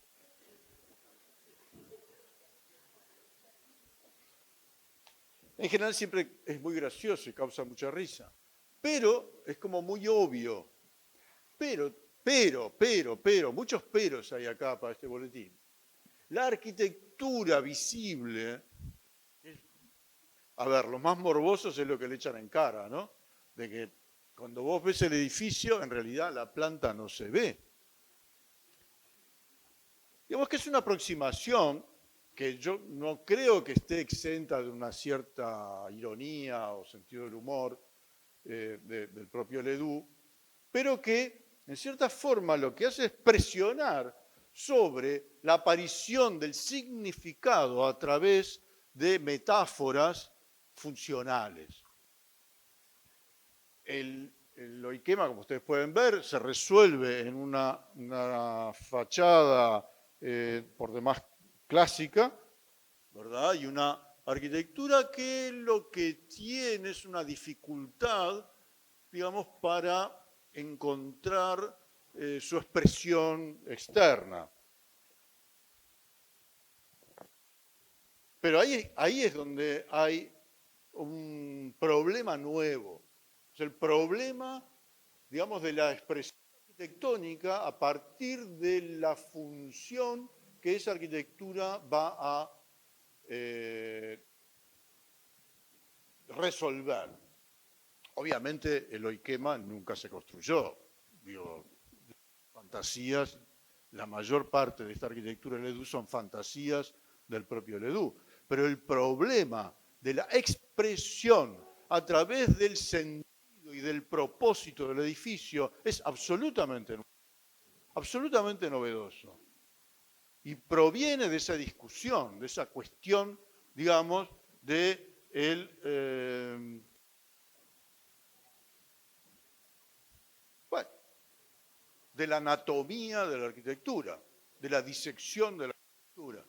En general siempre es muy gracioso y causa mucha risa. Pero es como muy obvio. Pero, muchos peros hay acá para este boletín. La arquitectura visible, a ver, los más morbosos es lo que le echan en cara, ¿no? De que cuando vos ves el edificio, en realidad la planta no se ve. Digamos que es una aproximación que yo no creo que esté exenta de una cierta ironía o sentido del humor del propio Ledoux, pero que en cierta forma lo que hace es presionar sobre la aparición del significado a través de metáforas funcionales. El Oikema, como ustedes pueden ver, se resuelve en una fachada por demás clásica, ¿verdad? Y una arquitectura que lo que tiene es una dificultad, digamos, para encontrar su expresión externa. Pero ahí es donde hay un problema nuevo. Es el problema, digamos, de la expresión arquitectónica a partir de la función que esa arquitectura va a resolver. Obviamente el Oikema nunca se construyó, digo, fantasías la mayor parte de esta arquitectura Ledoux son fantasías del propio Ledoux. Pero el problema de la expresión a través del sentido y del propósito del edificio es absolutamente novedoso. Y proviene de esa discusión, de esa cuestión, digamos, de de la anatomía de la arquitectura, de la disección de la arquitectura.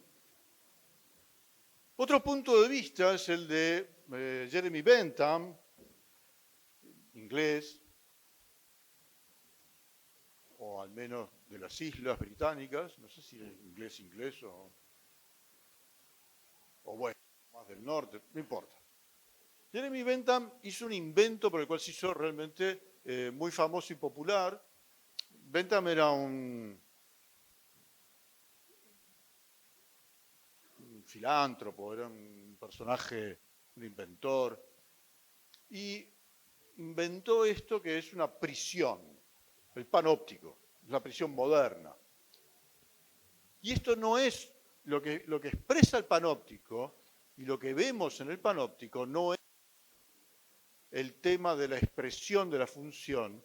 Otro punto de vista es el de Jeremy Bentham, inglés, o al menos de las Islas Británicas, no sé si es inglés o bueno, más del norte, no importa. Jeremy Bentham hizo un invento por el cual se hizo realmente muy famoso y popular. Bentham era un filántropo, era un personaje, un inventor, y inventó esto que es una prisión, el panóptico, una prisión moderna. Y esto no es lo que expresa el panóptico, y lo que vemos en el panóptico no es el tema de la expresión de la función,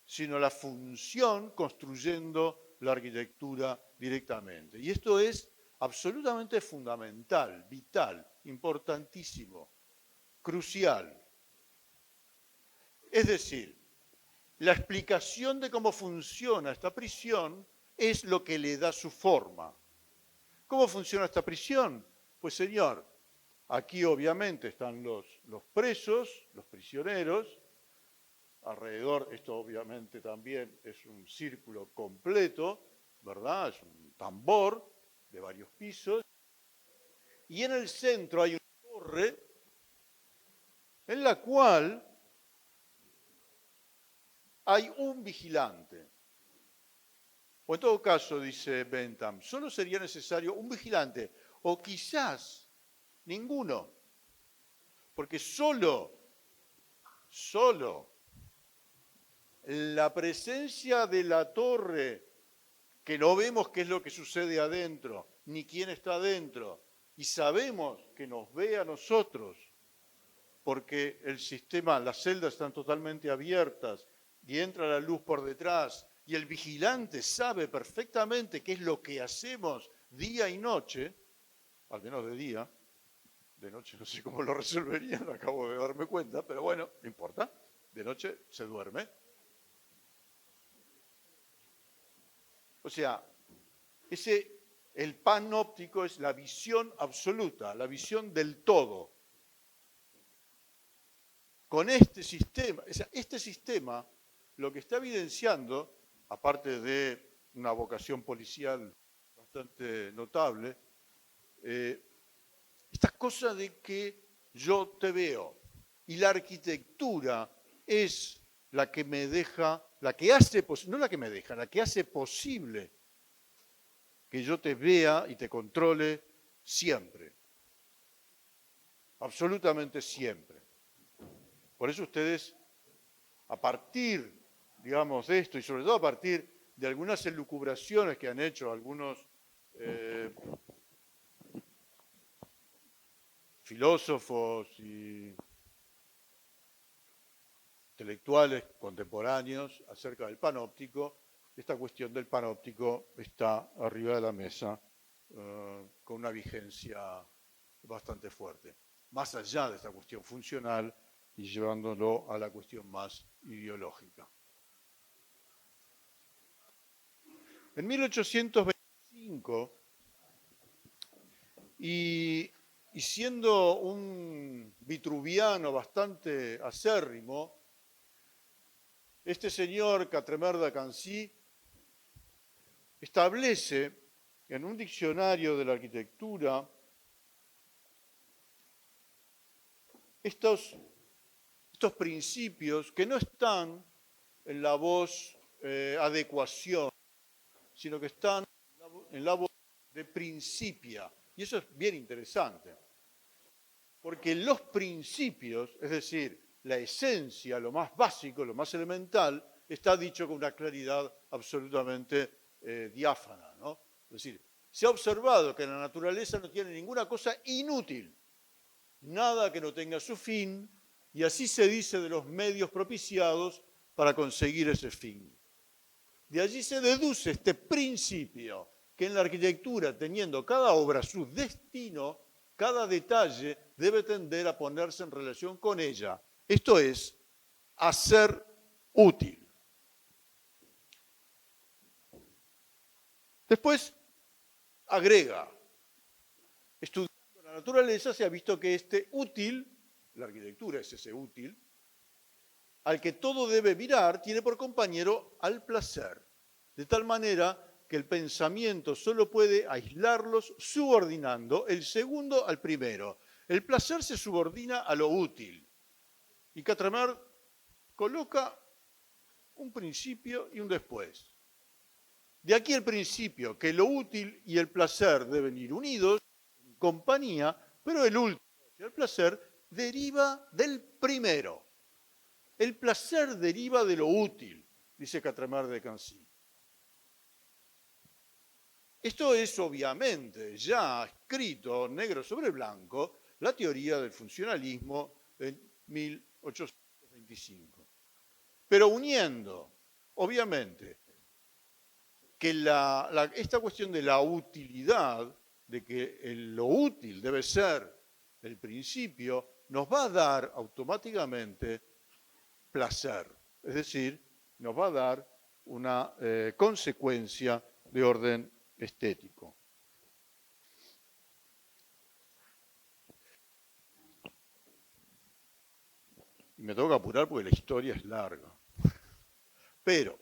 sino la función construyendo la arquitectura directamente. Y esto es absolutamente fundamental, vital, importantísimo, crucial. Es decir, la explicación de cómo funciona esta prisión es lo que le da su forma. ¿Cómo funciona esta prisión? Pues señor, aquí obviamente están los presos, los prisioneros. Alrededor, esto obviamente también es un círculo completo, ¿verdad? Es un tambor de varios pisos. Y en el centro hay una torre en la cual hay un vigilante. O en todo caso, dice Bentham, solo sería necesario un vigilante, o quizás ninguno, porque solo la presencia de la torre, que no vemos qué es lo que sucede adentro, ni quién está adentro, y sabemos que nos ve a nosotros, porque el sistema, las celdas están totalmente abiertas y entra la luz por detrás, y el vigilante sabe perfectamente qué es lo que hacemos día y noche, al menos de noche no sé cómo lo resolverían, acabo de darme cuenta, pero bueno, no importa, de noche se duerme. O sea, el panóptico es la visión absoluta, la visión del todo. Con este sistema lo que está evidenciando, aparte de una vocación policial bastante notable, esta cosa de que yo te veo y la arquitectura es la que me deja, la que hace, no la que me deja, la que hace posible que yo te vea y te controle siempre, absolutamente siempre. Por eso ustedes, a partir, digamos, de esto y sobre todo a partir de algunas elucubraciones que han hecho algunos filósofos y intelectuales contemporáneos acerca del panóptico, esta cuestión del panóptico está arriba de la mesa con una vigencia bastante fuerte, más allá de esta cuestión funcional y llevándolo a la cuestión más ideológica. En 1825, y siendo un vitruviano bastante acérrimo, este señor Quatremer de Cancy establece en un diccionario de la arquitectura estos principios que no están en la voz adecuación, sino que están en la voz de principia. Y eso es bien interesante, porque los principios, es decir, la esencia, lo más básico, lo más elemental, está dicho con una claridad absolutamente diáfana, ¿no? Es decir, se ha observado que la naturaleza no tiene ninguna cosa inútil, nada que no tenga su fin, y así se dice de los medios propiciados para conseguir ese fin. De allí se deduce este principio, que en la arquitectura, teniendo cada obra su destino, cada detalle debe tender a ponerse en relación con ella. Esto es, a ser útil. Después agrega, estudiando la naturaleza se ha visto que este útil, la arquitectura es ese útil, al que todo debe mirar, tiene por compañero al placer, de tal manera que el pensamiento solo puede aislarlos subordinando el segundo al primero. El placer se subordina a lo útil. Y Catramar coloca un principio y un después. De aquí el principio, que lo útil y el placer deben ir unidos, en compañía, pero el último, el placer, deriva del primero. El placer deriva de lo útil, dice Catramar de Cancy. Esto es obviamente ya escrito negro sobre blanco la teoría del funcionalismo en 1825. Pero uniendo, obviamente, que esta cuestión de la utilidad, de que lo útil debe ser el principio, nos va a dar automáticamente placer. Es decir, nos va a dar una consecuencia de orden estético. Y me tengo que apurar porque la historia es larga. Pero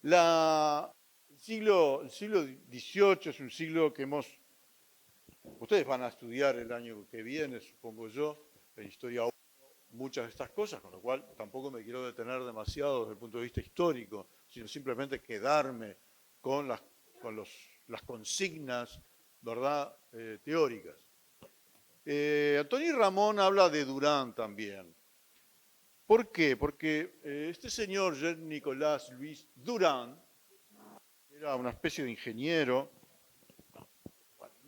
el siglo XVIII es un siglo que ustedes van a estudiar el año que viene, supongo yo, en Historia 1, muchas de estas cosas, con lo cual tampoco me quiero detener demasiado desde el punto de vista histórico, sino simplemente quedarme con las consignas, ¿verdad?, teóricas. Antoni Ramón habla de Durán también. ¿Por qué? Porque este señor, Jean-Nicolas Louis Durán, era una especie de ingeniero,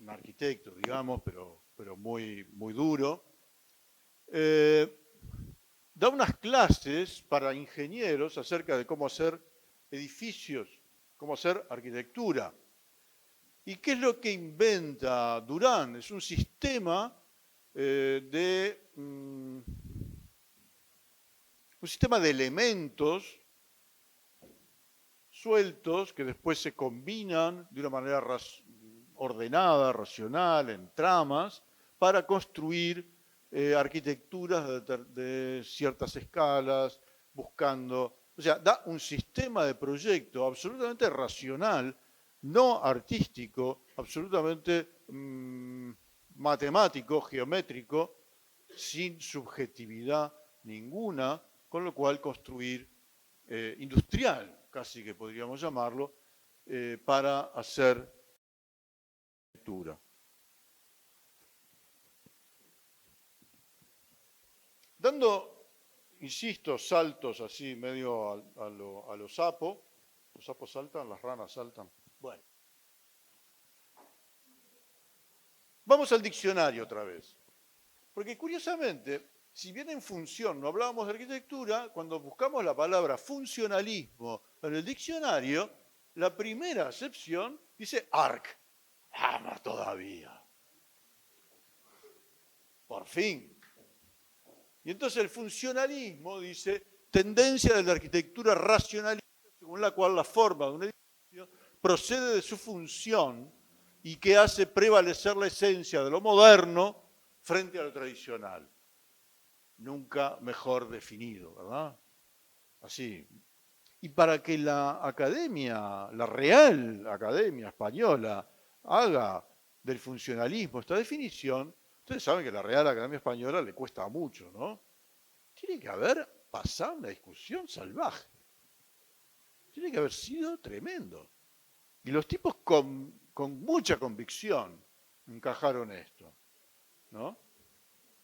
un arquitecto, digamos, pero muy, muy duro. Da unas clases para ingenieros acerca de cómo hacer edificios, cómo hacer arquitectura. ¿Y qué es lo que inventa Durán? Es un sistema un sistema de elementos sueltos que después se combinan de una manera ordenada, racional, en tramas, para construir arquitecturas de ciertas escalas, buscando, o sea, da un sistema de proyecto absolutamente racional, no artístico, absolutamente matemático, geométrico, sin subjetividad ninguna, con lo cual construir industrial, casi que podríamos llamarlo, para hacer arquitectura. Dando, insisto, saltos así medio a los sapos. ¿Los sapos saltan? ¿Las ranas saltan? Bueno. Vamos al diccionario otra vez. Porque curiosamente, si bien en función no hablábamos de arquitectura, cuando buscamos la palabra funcionalismo en el diccionario, la primera acepción dice arc. ¡Ah, todavía! Por fin. Y entonces el funcionalismo dice tendencia de la arquitectura racionalista, según la cual la forma de un edificio procede de su función y que hace prevalecer la esencia de lo moderno frente a lo tradicional. Nunca mejor definido, ¿verdad? Así. Y para que la academia, la Real Academia Española, haga del funcionalismo esta definición, ustedes saben que a la Real Academia Española le cuesta mucho, ¿no? Tiene que haber pasado una discusión salvaje. Tiene que haber sido tremendo. Y los tipos con mucha convicción encajaron esto, ¿no?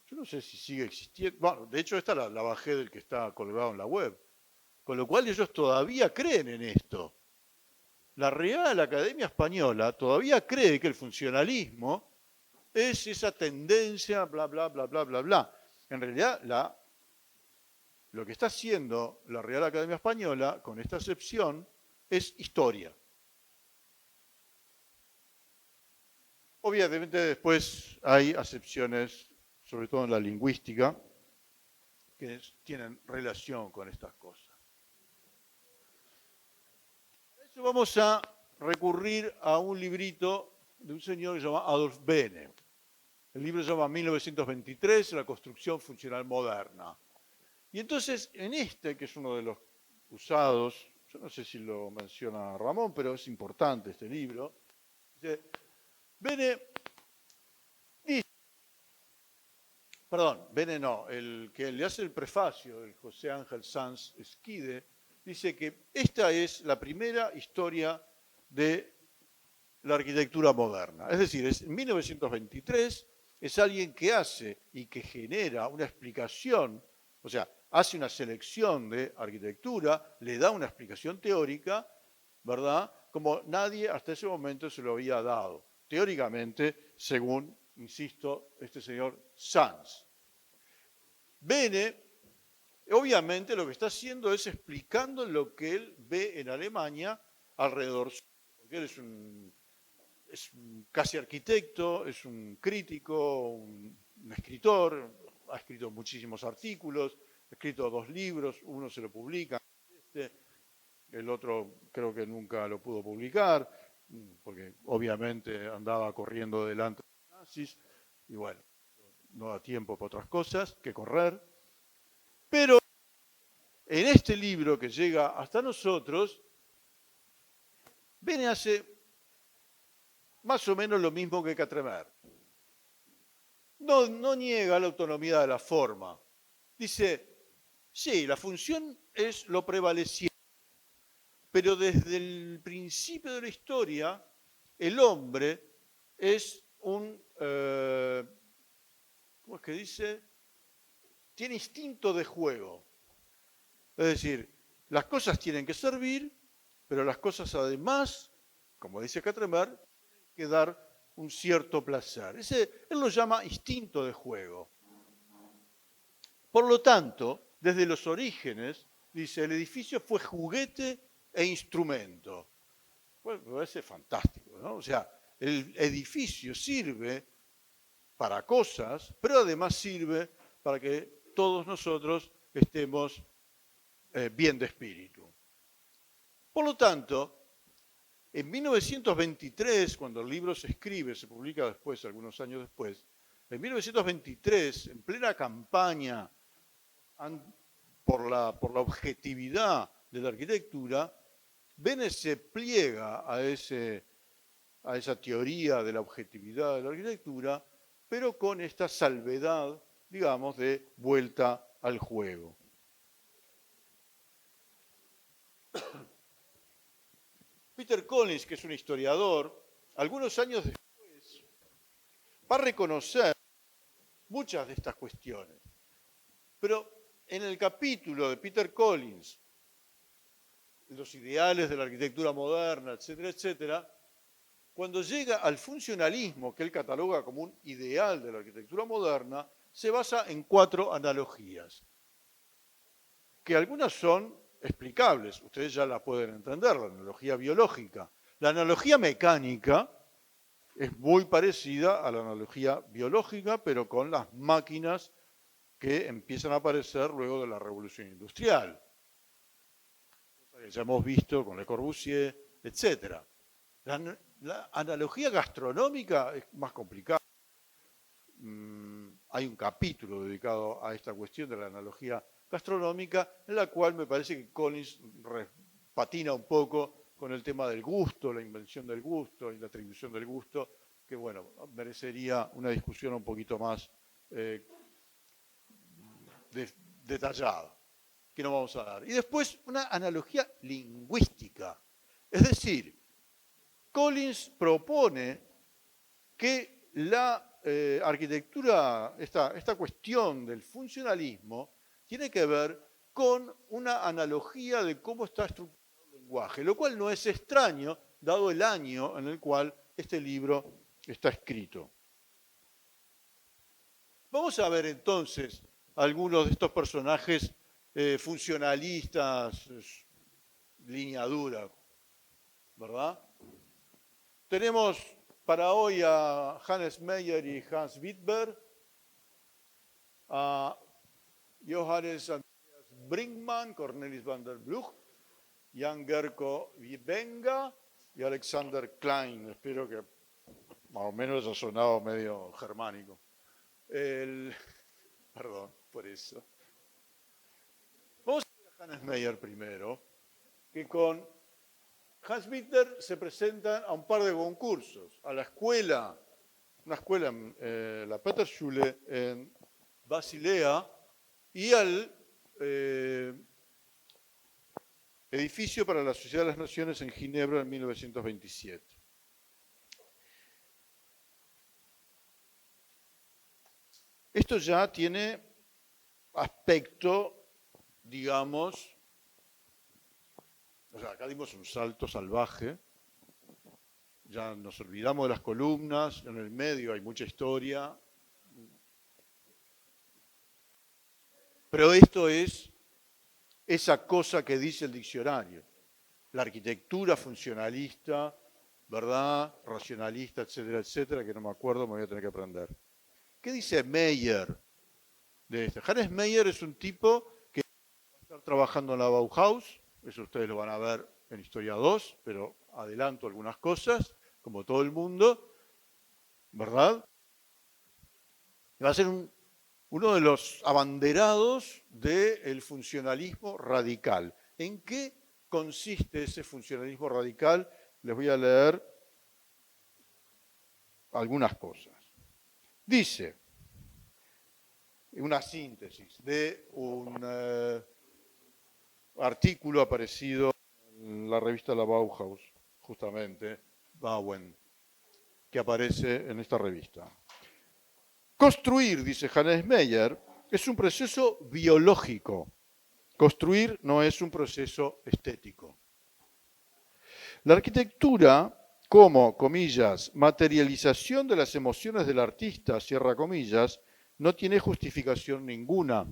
Yo no sé si sigue existiendo. Bueno, de hecho esta la bajé del que está colgado en la web. Con lo cual ellos todavía creen en esto. la Real Academia Española todavía cree que el funcionalismo es esa tendencia, bla, bla, bla, bla, bla, bla. En realidad, lo que está haciendo la Real Academia Española, con esta excepción, es historia. Obviamente después hay acepciones, sobre todo en la lingüística, que tienen relación con estas cosas. Para eso vamos a recurrir a un librito de un señor que se llama Adolf Bene. El libro se llama 1923, La construcción funcional moderna. Y entonces, en este, que es uno de los usados, yo no sé si lo menciona Ramón, pero es importante este libro, dice, Bene no, el que le hace el prefacio, el José Ángel Sanz Esquide, dice que esta es la primera historia de la arquitectura moderna. Es decir, en 1923 es alguien que hace y que genera una explicación, o sea, hace una selección de arquitectura, le da una explicación teórica, ¿verdad? Como nadie hasta ese momento se lo había dado, teóricamente, según, insisto, este señor Sanz. Bene, obviamente lo que está haciendo es explicando lo que él ve en Alemania alrededor suyo, porque él es un casi arquitecto, es un crítico, un escritor, ha escrito muchísimos artículos, ha escrito 2 libros, uno se lo publica, el otro creo que nunca lo pudo publicar, porque obviamente andaba corriendo delante de los nazis, y bueno, no da tiempo para otras cosas que correr. Pero en este libro que llega hasta nosotros, Bene hace más o menos lo mismo que Quatremer. No niega la autonomía de la forma. Dice, sí, la función es lo prevaleciente, pero desde el principio de la historia, el hombre es un, ¿cómo es que dice? Tiene instinto de juego. Es decir, las cosas tienen que servir, pero las cosas además, como dice Quatremer, tienen que dar un cierto placer. Él lo llama instinto de juego. Por lo tanto, desde los orígenes, dice, el edificio fue juguete e instrumento. Bueno, me parece fantástico, ¿no? O sea, el edificio sirve para cosas, pero además sirve para que todos nosotros estemos bien de espíritu. Por lo tanto, en 1923, cuando el libro se escribe, se publica después, algunos años después, en 1923, en plena campaña por la objetividad de la arquitectura, Bene se pliega a esa teoría de la objetividad de la arquitectura, pero con esta salvedad, digamos, de vuelta al juego. Peter Collins, que es un historiador, algunos años después va a reconocer muchas de estas cuestiones. Pero en el capítulo de Peter Collins, los ideales de la arquitectura moderna, etcétera, etcétera, cuando llega al funcionalismo, que él cataloga como un ideal de la arquitectura moderna, se basa en 4 analogías, que algunas son explicables, ustedes ya la pueden entender, la analogía biológica. La analogía mecánica es muy parecida a la analogía biológica, pero con las máquinas que empiezan a aparecer luego de la revolución industrial. Que ya hemos visto con Le Corbusier, etc. La analogía gastronómica es más complicada. Hay un capítulo dedicado a esta cuestión de la analogía gastronómica, en la cual me parece que Collins patina un poco con el tema del gusto, la invención del gusto y la atribución del gusto, que bueno, merecería una discusión un poquito más detallada, que no vamos a dar. Y después una analogía lingüística. Es decir, Collins propone que la arquitectura, esta cuestión del funcionalismo, tiene que ver con una analogía de cómo está estructurado el lenguaje, lo cual no es extraño dado el año en el cual este libro está escrito. Vamos a ver entonces algunos de estos personajes funcionalistas, línea dura, ¿verdad? Tenemos para hoy a Hannes Meyer y Hans Wittberg, a Johannes Andreas Brinkmann, Cornelis van der Blug, Jan Gerko Wiebenga y Alexander Klein. Espero que más o menos haya sonado medio germánico. Perdón por eso. Vamos a ver a Hannes Meyer primero, que con Hans Wittberg se presentan a un par de concursos, a la escuela, una escuela en la Peterschule en Basilea y al edificio para la Sociedad de las Naciones en Ginebra en 1927. Esto ya tiene aspecto, digamos, o sea, acá dimos un salto salvaje, ya nos olvidamos de las columnas, en el medio hay mucha historia, pero esto es esa cosa que dice el diccionario, la arquitectura funcionalista, ¿verdad? Racionalista, etcétera, etcétera, que no me acuerdo, me voy a tener que aprender. ¿Qué dice Meyer de esto? Hannes Meyer es un tipo que va a estar trabajando en la Bauhaus, eso ustedes lo van a ver en Historia 2, pero adelanto algunas cosas, como todo el mundo, ¿verdad? Va a ser uno de los abanderados del funcionalismo radical. ¿En qué consiste ese funcionalismo radical? Les voy a leer algunas cosas. Dice, una síntesis de un artículo aparecido en la revista La Bauhaus, justamente, Bauen, que aparece en esta revista. Construir, dice Hannes Meyer, es un proceso biológico. Construir no es un proceso estético. La arquitectura, como, comillas, materialización de las emociones del artista, cierra comillas, no tiene justificación ninguna.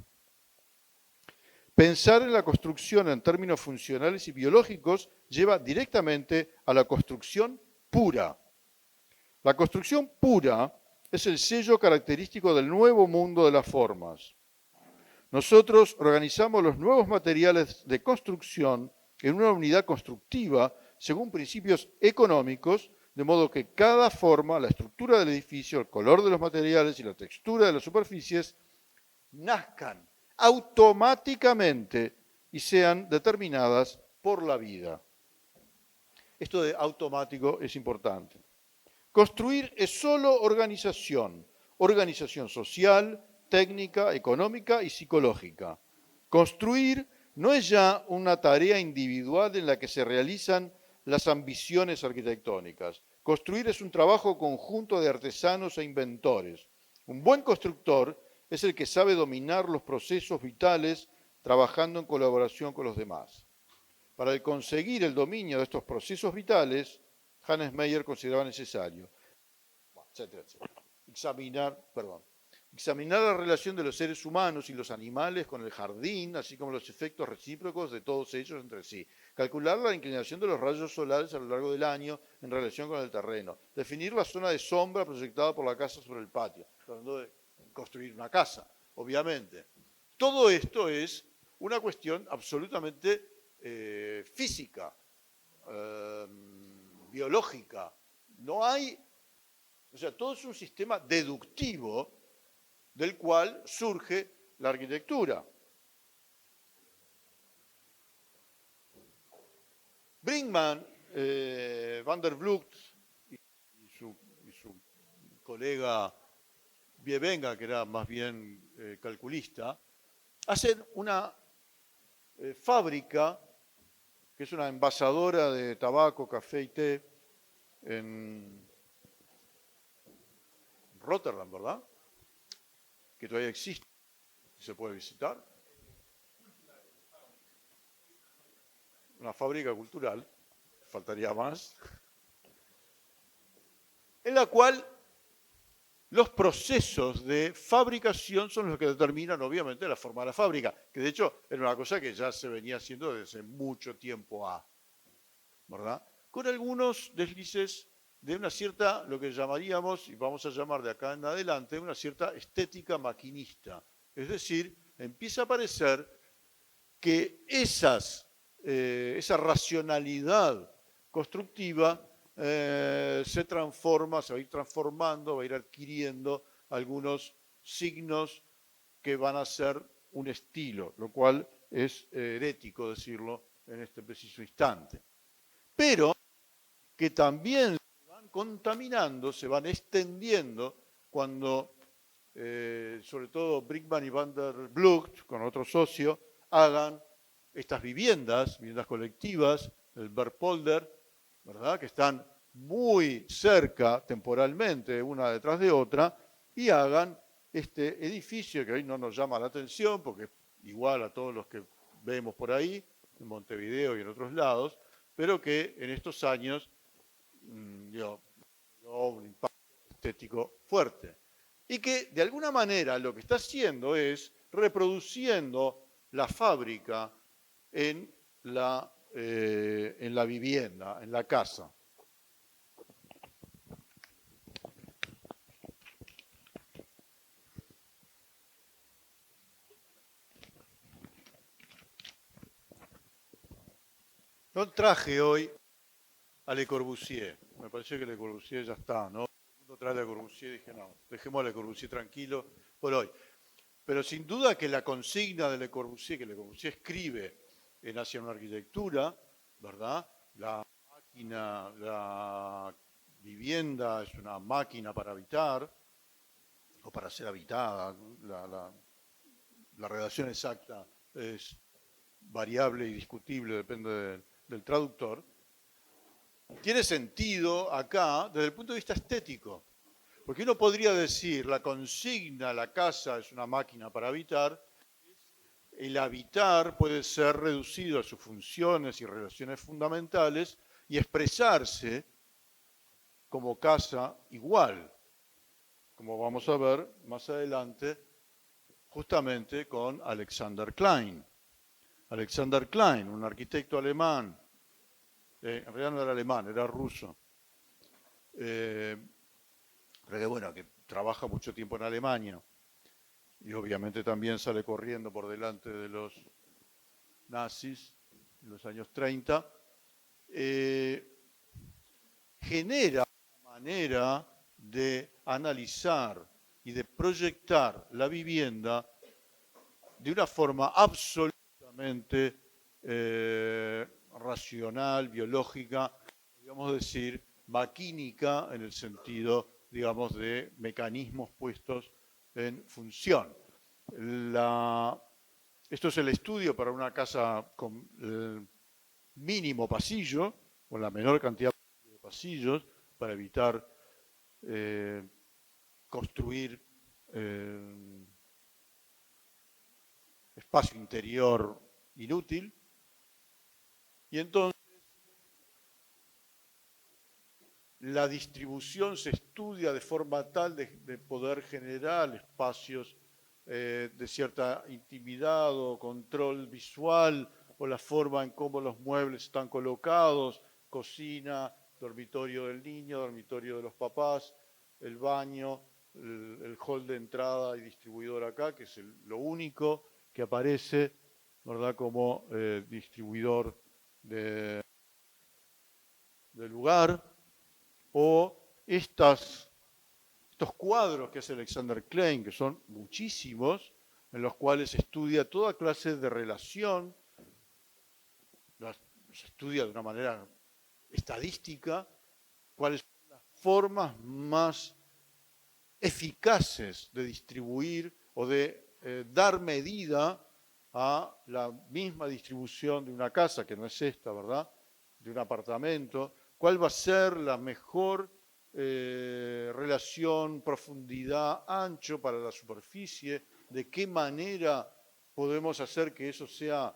Pensar en la construcción en términos funcionales y biológicos lleva directamente a la construcción pura. La construcción pura es el sello característico del nuevo mundo de las formas. Nosotros organizamos los nuevos materiales de construcción en una unidad constructiva según principios económicos, de modo que cada forma, la estructura del edificio, el color de los materiales y la textura de las superficies nazcan automáticamente y sean determinadas por la vida. Esto de automático es importante. Construir es solo organización, organización social, técnica, económica y psicológica. Construir no es ya una tarea individual en la que se realizan las ambiciones arquitectónicas. Construir es un trabajo conjunto de artesanos e inventores. Un buen constructor es el que sabe dominar los procesos vitales trabajando en colaboración con los demás. Para conseguir el dominio de estos procesos vitales, Hannes Meyer consideraba necesario, etcétera, etcétera. Examinar la relación de los seres humanos y los animales con el jardín, así como los efectos recíprocos de todos ellos entre sí. Calcular la inclinación de los rayos solares a lo largo del año en relación con el terreno. Definir la zona de sombra proyectada por la casa sobre el patio. Hablando de construir una casa, obviamente. Todo esto es una cuestión absolutamente física, biológica. No hay, o sea, todo es un sistema deductivo del cual surge la arquitectura. Brinkmann, van der Blug y su colega Wiebenga, que era más bien calculista, hacen una fábrica que es una envasadora de tabaco, café y té en Rotterdam, ¿verdad? Que todavía existe, se puede visitar. Una fábrica cultural, faltaría más, en la cual los procesos de fabricación son los que determinan, obviamente, la forma de la fábrica, que de hecho era una cosa que ya se venía haciendo desde mucho tiempo ¿verdad? Con algunos deslices de una cierta, lo que llamaríamos, y vamos a llamar de acá en adelante, una cierta estética maquinista. Es decir, empieza a aparecer que esa racionalidad constructiva se transforma, se va a ir transformando, va a ir adquiriendo algunos signos que van a ser un estilo, lo cual es herético decirlo en este preciso instante. Pero que también se van contaminando, se van extendiendo cuando, sobre todo Brinkmann y Van der Blugt, con otro socio, hagan estas viviendas colectivas, el Berpolder, ¿verdad? Que están muy cerca temporalmente una detrás de otra, y hagan este edificio que hoy no nos llama la atención, porque es igual a todos los que vemos por ahí, en Montevideo y en otros lados, pero que en estos años dio un impacto estético fuerte. Y que de alguna manera lo que está haciendo es reproduciendo la fábrica en la vivienda, en la casa. No traje hoy a Le Corbusier. Me pareció que Le Corbusier ya está, ¿no? Uno trae a Le Corbusier y dije, no, dejemos a Le Corbusier tranquilo por hoy. Pero sin duda que la consigna de Le Corbusier, que Le Corbusier escribe en Hacia una arquitectura, ¿verdad? La máquina, la vivienda es una máquina para habitar, o para ser habitada. La redacción exacta es variable y discutible, depende del traductor. Tiene sentido acá desde el punto de vista estético, porque uno podría decir, la consigna, la casa es una máquina para habitar, el habitar puede ser reducido a sus funciones y relaciones fundamentales y expresarse como casa igual, como vamos a ver más adelante, justamente con Alexander Klein. Alexander Klein, un arquitecto alemán, en realidad no era alemán, era ruso, pero que bueno, que trabaja mucho tiempo en Alemania y obviamente también sale corriendo por delante de los nazis en los años 30, genera una manera de analizar y de proyectar la vivienda de una forma absolutamente racional, biológica, digamos decir, maquínica, en el sentido, digamos, de mecanismos puestos en función. Esto es el estudio para una casa con el mínimo pasillo, con la menor cantidad de pasillos, para evitar construir espacio interior inútil. Y entonces la distribución se estudia de forma tal de poder generar espacios de cierta intimidad o control visual, o la forma en cómo los muebles están colocados, cocina, dormitorio del niño, dormitorio de los papás, el baño, el hall de entrada y distribuidor acá, que es lo único que aparece, ¿verdad?, como distribuidor del lugar, o estos cuadros que hace Alexander Klein, que son muchísimos, en los cuales estudia toda clase de relación, se estudia de una manera estadística cuáles son las formas más eficaces de distribuir o de dar medida a la misma distribución de una casa, que no es esta, ¿verdad?, de un apartamento, cuál va a ser la mejor relación, profundidad, ancho para la superficie, de qué manera podemos hacer que eso sea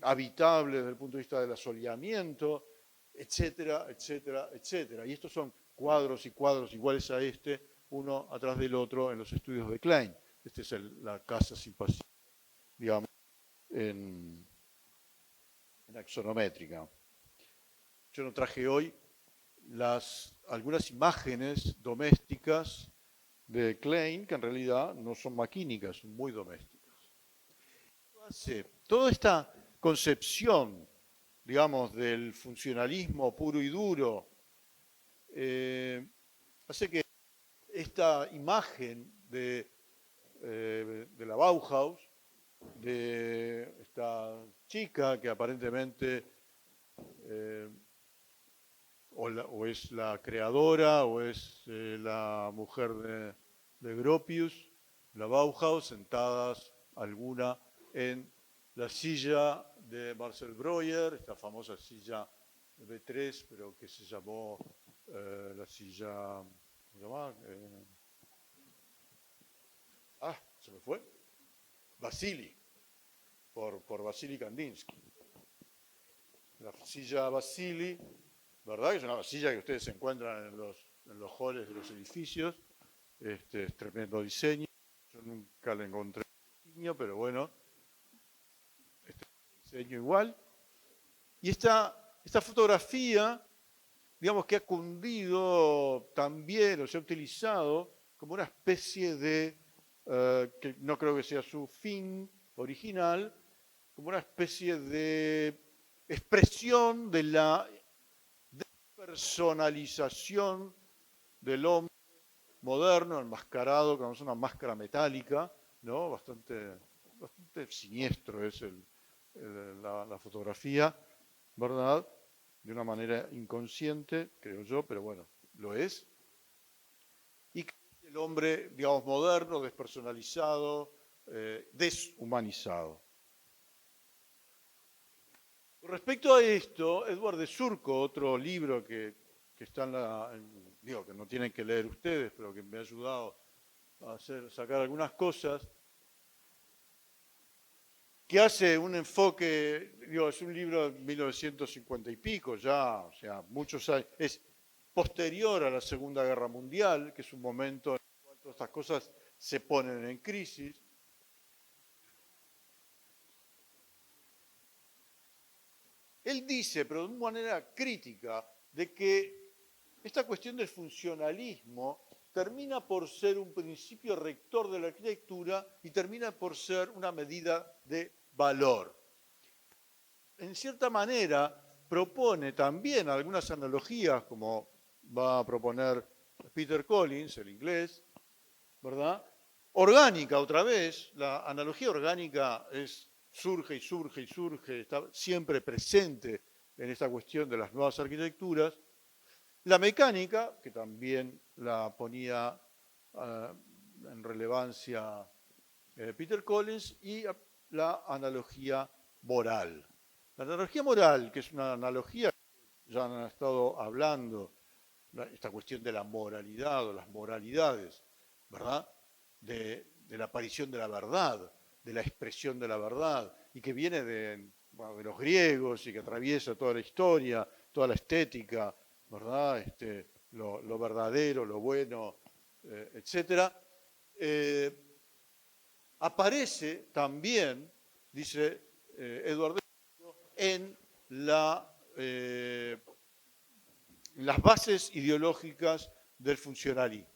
habitable desde el punto de vista del asoleamiento, etcétera, etcétera, etcétera. Y estos son cuadros y cuadros iguales a este, uno atrás del otro en los estudios de Klein. Esta es la casa sin pasillo, digamos, en axonométrica. Yo no traje hoy algunas imágenes domésticas de Klein, que en realidad no son maquínicas, son muy domésticas. Toda esta concepción, digamos, del funcionalismo puro y duro, hace que esta imagen de la Bauhaus, de esta chica que aparentemente o es la creadora o es la mujer de Gropius, la Bauhaus, sentadas alguna en la silla de Marcel Breuer, esta famosa silla B3, pero que se llamó la silla, ¿cómo se llama? Se me fue. Vasily, por Vasily Kandinsky. La silla Vasily, ¿verdad? Que es una silla que ustedes encuentran en los halls de los edificios. Es tremendo diseño. Yo nunca le encontré diseño, pero bueno, diseño igual. Y esta fotografía, digamos que ha cundido también, o se ha utilizado como una especie de, que no creo que sea su fin original, como una especie de expresión de la despersonalización del hombre moderno, enmascarado, con una máscara metálica, ¿no? Bastante siniestro es la fotografía, ¿verdad? De una manera inconsciente, creo yo, pero bueno, lo es. Y el hombre, digamos, moderno, despersonalizado, deshumanizado. Respecto a esto, Edward de Surco, otro libro que está digo, que no tienen que leer ustedes, pero que me ha ayudado a sacar algunas cosas, que hace un enfoque, digo, es un libro de 1950 y pico ya, o sea, muchos años, es posterior a la Segunda Guerra Mundial, que es un momento en el cual todas estas cosas se ponen en crisis. Él dice, pero de una manera crítica, de que esta cuestión del funcionalismo termina por ser un principio rector de la arquitectura y termina por ser una medida de valor. En cierta manera, propone también algunas analogías, como va a proponer Peter Collins, el inglés, ¿verdad? Orgánica, otra vez, la analogía orgánica surge y surge y surge, está siempre presente en esta cuestión de las nuevas arquitecturas. La mecánica, que también la ponía en relevancia Peter Collins, y la analogía moral. La analogía moral, que es una analogía, ya han estado hablando, esta cuestión de la moralidad o las moralidades, ¿verdad? De la aparición de la verdad, de la expresión de la verdad, y que viene de los griegos y que atraviesa toda la historia, toda la estética, ¿verdad? Lo verdadero, lo bueno, etcétera. Aparece también, dice Eduardo, en las bases ideológicas del funcionalismo.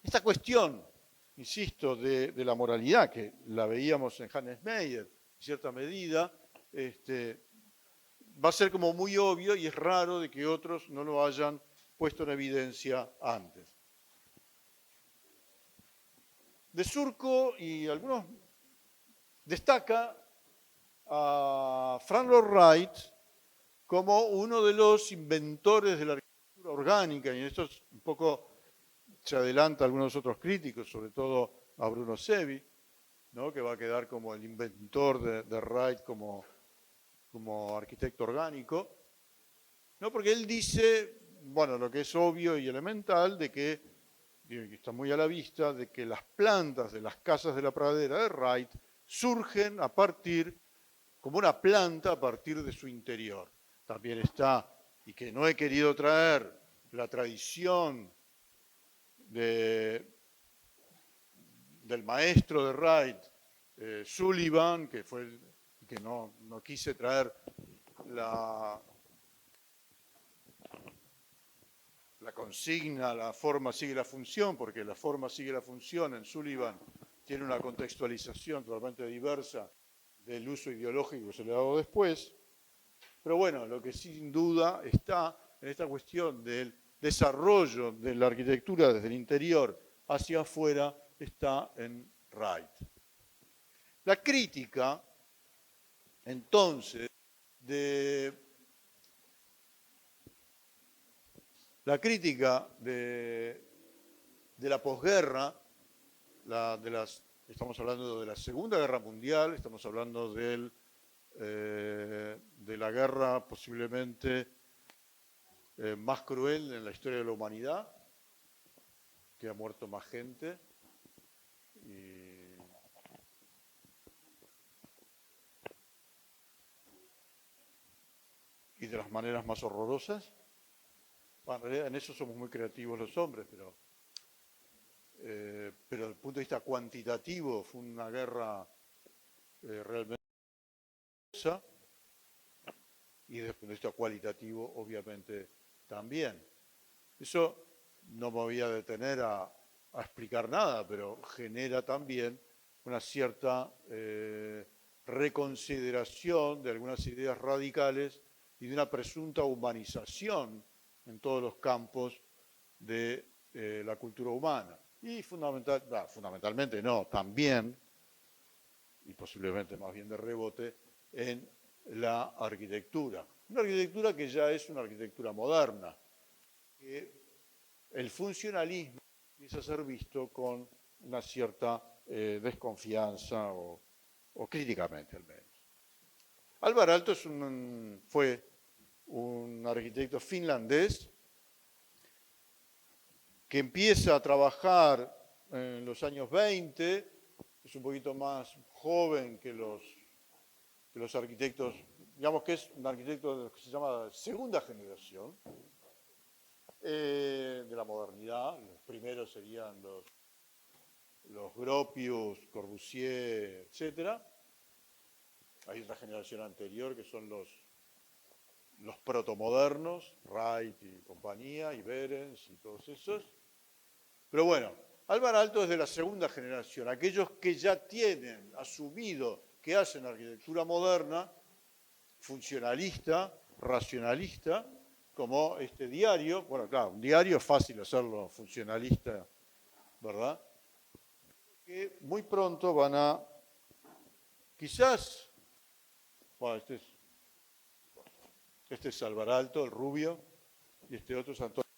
Esta cuestión, insisto, de la moralidad, que la veíamos en Hannes Meyer, en cierta medida, va a ser como muy obvio y es raro de que otros no lo hayan puesto en evidencia antes. De Surco y algunos destaca a Frank Lloyd Wright como uno de los inventores de la arquitectura orgánica, y en esto un poco se adelanta a algunos otros críticos, sobre todo a Bruno Sevi, ¿no? Que va a quedar como el inventor de Wright como arquitecto orgánico, ¿no? Porque él dice, bueno, lo que es obvio y elemental, de que está muy a la vista, de que las plantas de las casas de la pradera de Wright surgen como una planta a partir de su interior. también está, y que no he querido traer, la tradición del maestro de Wright, Sullivan, que no quise traer la consigna, la forma sigue la función, porque la forma sigue la función en Sullivan tiene una contextualización totalmente diversa del uso ideológico que se le ha dado después. Pero bueno, lo que sin duda está en esta cuestión del desarrollo de la arquitectura desde el interior hacia afuera está en Wright. La crítica, entonces, de la posguerra, estamos hablando de la Segunda Guerra Mundial, estamos hablando de la guerra posiblemente más cruel en la historia de la humanidad, que ha muerto más gente, y de las maneras más horrorosas. Bueno, en realidad en eso somos muy creativos los hombres, pero desde el punto de vista cuantitativo fue una guerra realmente horrorosa, y desde el punto de vista cualitativo obviamente también. Eso no me voy a detener a explicar nada, pero genera también una cierta reconsideración de algunas ideas radicales y de una presunta humanización en todos los campos de la cultura humana. Y fundamentalmente no, también, y posiblemente más bien de rebote, en la arquitectura. Una arquitectura que ya es una arquitectura moderna, que el funcionalismo empieza a ser visto con una cierta desconfianza o críticamente al menos. Alvar Aalto fue un arquitecto finlandés que empieza a trabajar en los años 20, es un poquito más joven que los arquitectos, digamos que es un arquitecto de lo que se llama segunda generación de la modernidad. Los primeros serían los Gropius, Corbusier, etc. Hay otra generación anterior que son los protomodernos, Wright y compañía, y Behrens y todos esos. Pero bueno, Alvar Aalto es de la segunda generación, aquellos que ya tienen asumido que hacen arquitectura moderna, funcionalista, racionalista, como este diario. Bueno, claro, un diario es fácil hacerlo funcionalista, ¿verdad? Que muy pronto van a, quizás, bueno, este es Alvar Aalto, el rubio, y este otro es Antonio,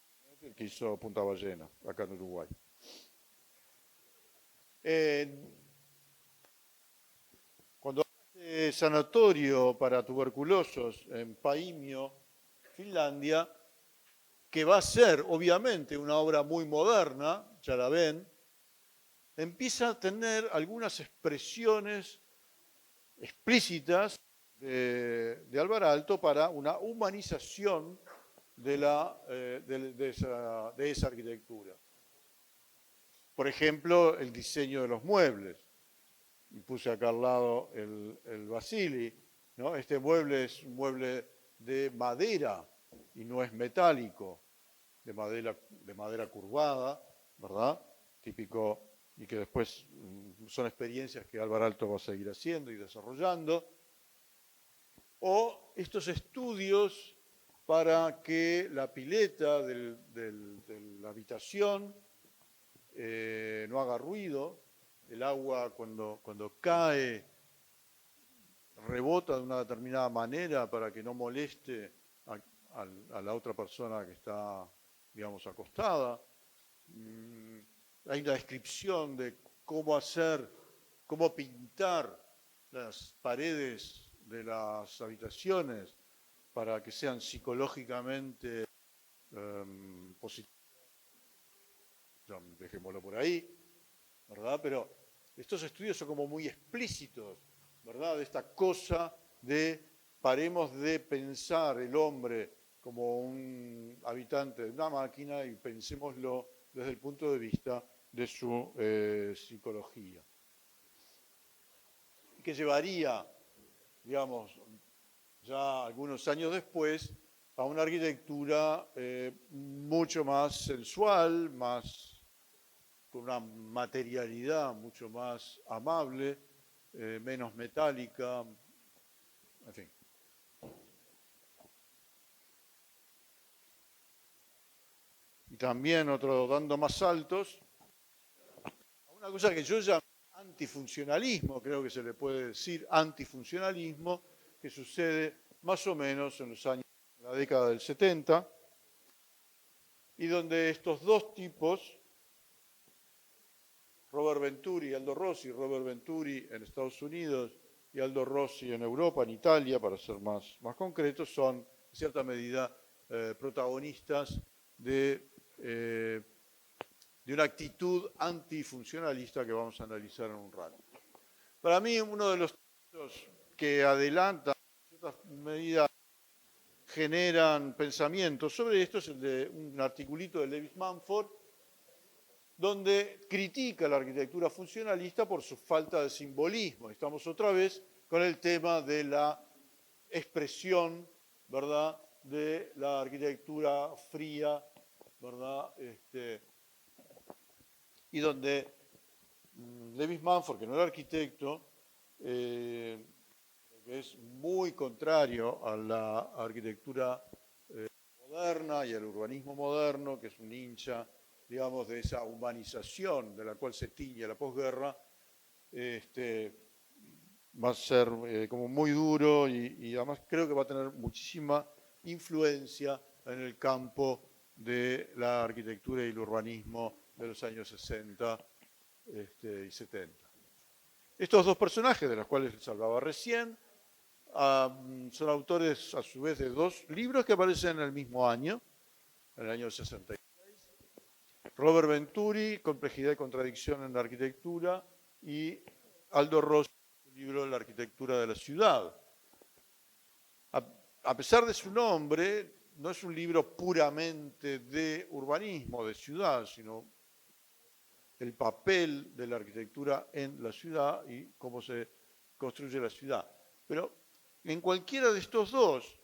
el que hizo Punta Ballena, acá en Uruguay. Cuando hace sanatorio para tuberculosos en Paimio, Finlandia, que va a ser obviamente una obra muy moderna, ya la ven, empieza a tener algunas expresiones explícitas de Alvar Aalto para una humanización de esa arquitectura. Por ejemplo, el diseño de los muebles. Y puse acá al lado el Basili, ¿no? Este mueble es un mueble de madera y no es metálico, de madera curvada, ¿verdad? Típico, y que después son experiencias que Alvar Aalto va a seguir haciendo y desarrollando. O estos estudios para que la pileta de la habitación no haga ruido, el agua cuando cae rebota de una determinada manera para que no moleste a la otra persona que está, digamos, acostada. Hay una descripción de cómo pintar las paredes de las habitaciones para que sean psicológicamente positivas. Dejémoslo por ahí, ¿verdad? Pero estos estudios son como muy explícitos, ¿verdad? De esta cosa de paremos de pensar el hombre como un habitante de una máquina y pensémoslo desde el punto de vista de su psicología. Que llevaría, digamos, ya algunos años después, a una arquitectura mucho más sensual, con una materialidad mucho más amable, menos metálica, en fin. Y también dando más saltos, a una cosa que yo llamo antifuncionalismo, creo que se le puede decir antifuncionalismo, que sucede más o menos en la década del 70, y donde estos dos tipos, Robert Venturi y Aldo Rossi, Robert Venturi en Estados Unidos y Aldo Rossi en Europa, en Italia, para ser más concretos, son en cierta medida protagonistas de una actitud antifuncionalista que vamos a analizar en un rato. Para mí, uno de los textos que adelantan, en cierta medida, generan pensamientos sobre esto es el de un articulito de Lewis Mumford, donde critica la arquitectura funcionalista por su falta de simbolismo. Estamos otra vez con el tema de la expresión, ¿verdad?, de la arquitectura fría, ¿verdad?, y donde Lewis Mumford, que no era arquitecto, que es muy contrario a la arquitectura moderna y al urbanismo moderno, que es un hincha, digamos, de esa humanización de la cual se tiñe la posguerra, va a ser como muy duro y además creo que va a tener muchísima influencia en el campo de la arquitectura y el urbanismo de los años 60 y 70. Estos dos personajes, de los cuales les hablaba recién, son autores a su vez de dos libros que aparecen en el mismo año, en el año 66. Robert Venturi, Complejidad y contradicción en la arquitectura, y Aldo Rossi, su libro La arquitectura de la ciudad. A pesar de su nombre, no es un libro puramente de urbanismo, de ciudad, sino el papel de la arquitectura en la ciudad y cómo se construye la ciudad. Pero en cualquiera de estos dos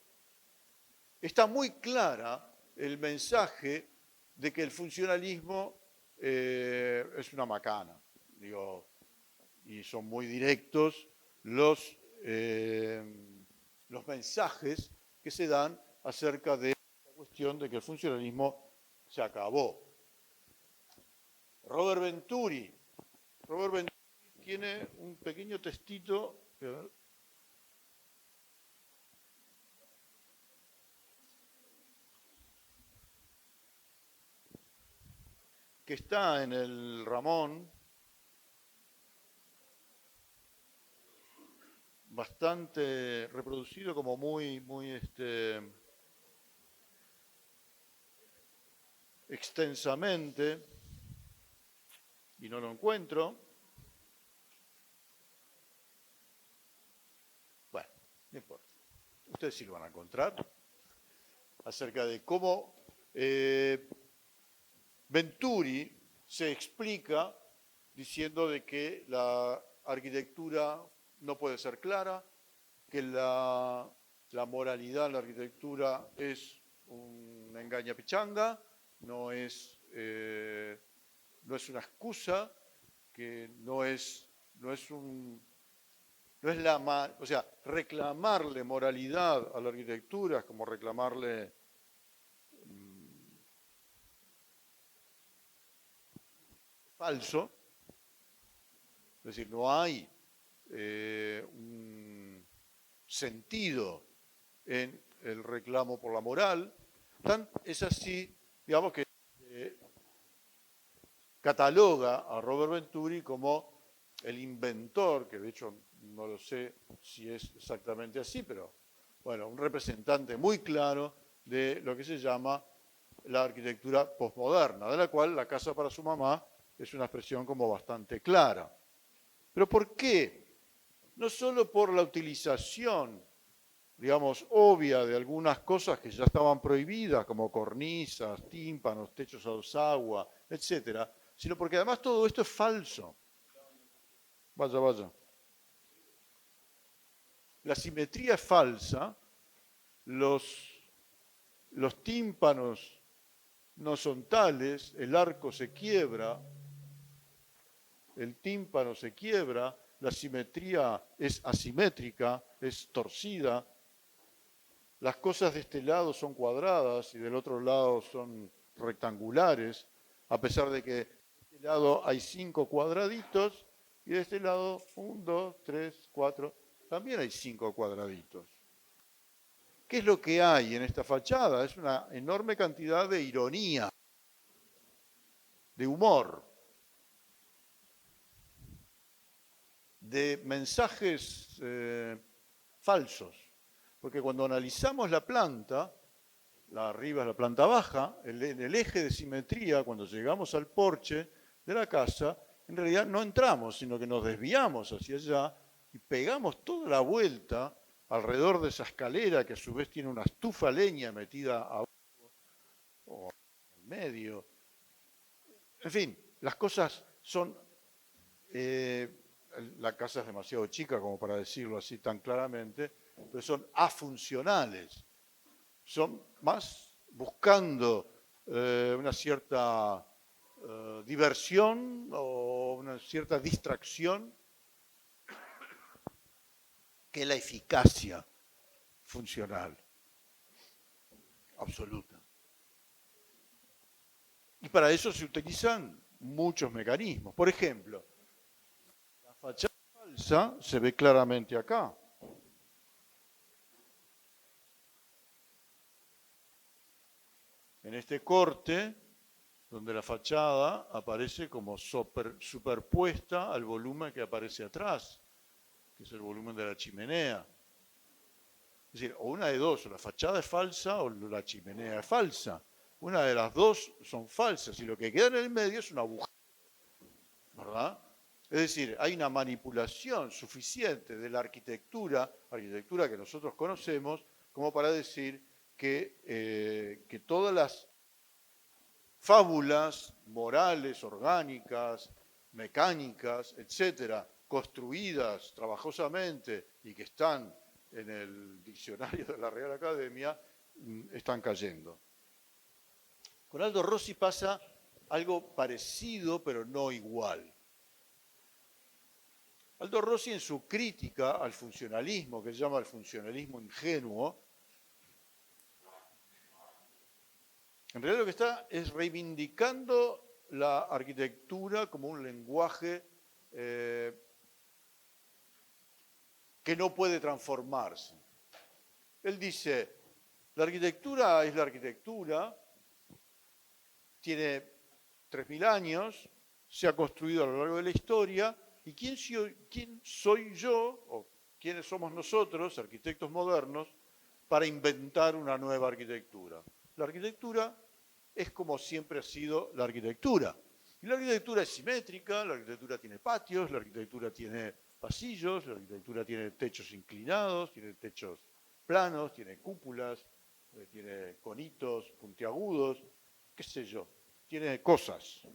está muy clara el mensaje de que el funcionalismo es una macana, y son muy directos los mensajes que se dan acerca de la cuestión de que el funcionalismo se acabó. Robert Venturi tiene un pequeño textito que está en el Ramón, bastante reproducido, como muy extensamente, y no lo encuentro. Bueno, no importa. Ustedes sí lo van a encontrar, acerca de cómo Venturi se explica diciendo de que la arquitectura no puede ser clara, que la moralidad en la arquitectura es una engañapichanga, no es una excusa, que o sea, reclamarle moralidad a la arquitectura es como reclamarle falso, es decir, no hay un sentido en el reclamo por la moral. Es así, digamos, que cataloga a Robert Venturi como el inventor, que de hecho no lo sé si es exactamente así, pero bueno, un representante muy claro de lo que se llama la arquitectura posmoderna, de la cual La casa para su mamá es una expresión como bastante clara. ¿Pero por qué? No solo por la utilización digamos, obvia de algunas cosas que ya estaban prohibidas, como cornisas, tímpanos, techos a dos aguas, etcétera, sino porque además todo esto es falso. Vaya, vaya. La simetría es falsa, los tímpanos no son tales, el arco se quiebra, el tímpano se quiebra, la simetría es asimétrica, es torcida, las cosas de este lado son cuadradas y del otro lado son rectangulares, a pesar de que de este lado hay 5 cuadraditos y de este lado 1, 2, 3, 4, también hay 5 cuadraditos. ¿Qué es lo que hay en esta fachada? Es una enorme cantidad de ironía, de humor, de mensajes falsos. Porque cuando analizamos la planta, la arriba es la planta baja, en el eje de simetría, cuando llegamos al porche de la casa, en realidad no entramos, sino que nos desviamos hacia allá y pegamos toda la vuelta alrededor de esa escalera que a su vez tiene una estufa leña metida abajo o en el medio. En fin, las cosas son... la casa es demasiado chica como para decirlo así tan claramente, pero son afuncionales. Son más buscando una cierta diversión o una cierta distracción que la eficacia funcional absoluta. Y para eso se utilizan muchos mecanismos. Por ejemplo, la fachada falsa se ve claramente acá. En este corte, donde la fachada aparece como superpuesta al volumen que aparece atrás, que es el volumen de la chimenea. Es decir, o una de dos, o la fachada es falsa o la chimenea es falsa. Una de las dos son falsas y lo que queda en el medio es un agujero, ¿verdad? Es decir, hay una manipulación suficiente de la arquitectura que nosotros conocemos, como para decir que todas las fábulas morales, orgánicas, mecánicas, etcétera, construidas trabajosamente y que están en el diccionario de la Real Academia, están cayendo. Con Aldo Rossi pasa algo parecido, pero no igual. Aldo Rossi, en su crítica al funcionalismo, que llama el funcionalismo ingenuo, en realidad lo que está es reivindicando la arquitectura como un lenguaje que no puede transformarse. Él dice, la arquitectura es la arquitectura, tiene 3.000 años, se ha construido a lo largo de la historia, y ¿quién soy yo, o quiénes somos nosotros, arquitectos modernos, para inventar una nueva arquitectura? La arquitectura es como siempre ha sido la arquitectura. Y la arquitectura es simétrica, la arquitectura tiene patios, la arquitectura tiene pasillos, la arquitectura tiene techos inclinados, tiene techos planos, tiene cúpulas, tiene conitos puntiagudos, qué sé yo, tiene cosas.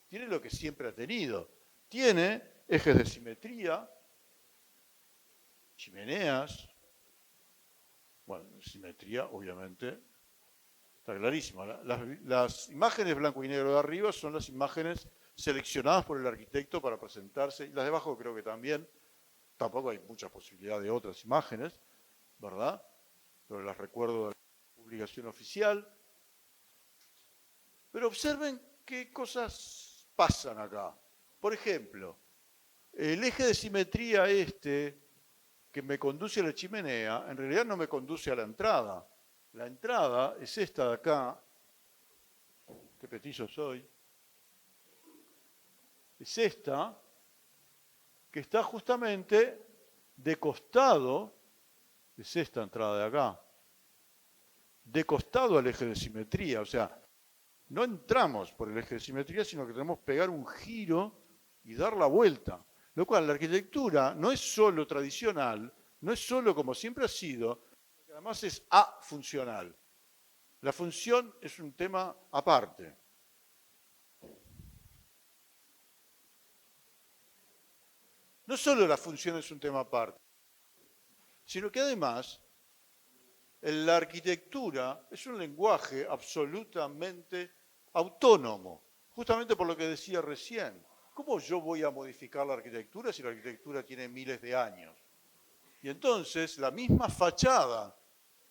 Tiene lo que siempre ha tenido. Tiene ejes de simetría, chimeneas. Bueno, simetría, obviamente, está clarísima. Las imágenes blanco y negro de arriba son las imágenes seleccionadas por el arquitecto para presentarse. Y las de abajo creo que también. Tampoco hay mucha posibilidad de otras imágenes, ¿verdad? Pero las recuerdo de la publicación oficial. Pero observen qué cosas pasan acá. Por ejemplo, el eje de simetría que me conduce a la chimenea, en realidad no me conduce a la entrada. La entrada es esta de acá. Qué petizo soy. Es esta, que está justamente de costado, es esta entrada de acá, de costado al eje de simetría. O sea, no entramos por el eje de simetría, sino que tenemos que pegar un giro y dar la vuelta. Lo cual, la arquitectura no es solo tradicional, no es solo como siempre ha sido, sino que además es afuncional. La función es un tema aparte. No solo la función es un tema aparte, sino que además la arquitectura es un lenguaje absolutamente autónomo, justamente por lo que decía recién. ¿Cómo yo voy a modificar la arquitectura si la arquitectura tiene miles de años? Y entonces la misma fachada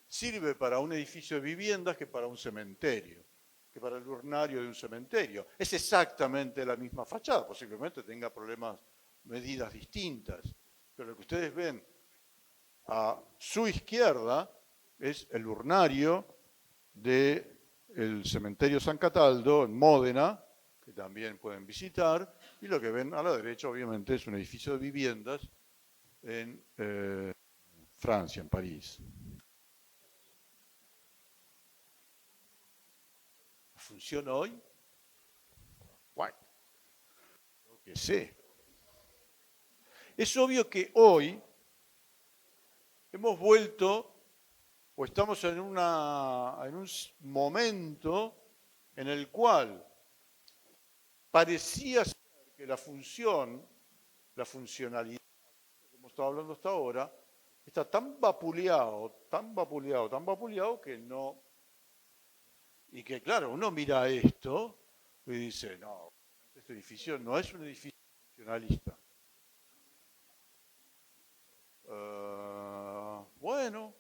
sirve para un edificio de viviendas que para un cementerio, que para el urnario de un cementerio. Es exactamente la misma fachada, posiblemente tenga problemas, medidas distintas, pero lo que ustedes ven a su izquierda es el urnario del cementerio San Cataldo en Módena, que también pueden visitar, y lo que ven a la derecha obviamente es un edificio de viviendas en Francia, en París. ¿Funciona hoy? Bueno, lo que sé. Es obvio que hoy hemos vuelto o estamos en un momento en el cual parecía ser que la función, la funcionalidad, que hemos estado hablando hasta ahora, está tan vapuleado que no. Y que claro, uno mira esto y dice, no, este edificio no es un edificio funcionalista. Bueno,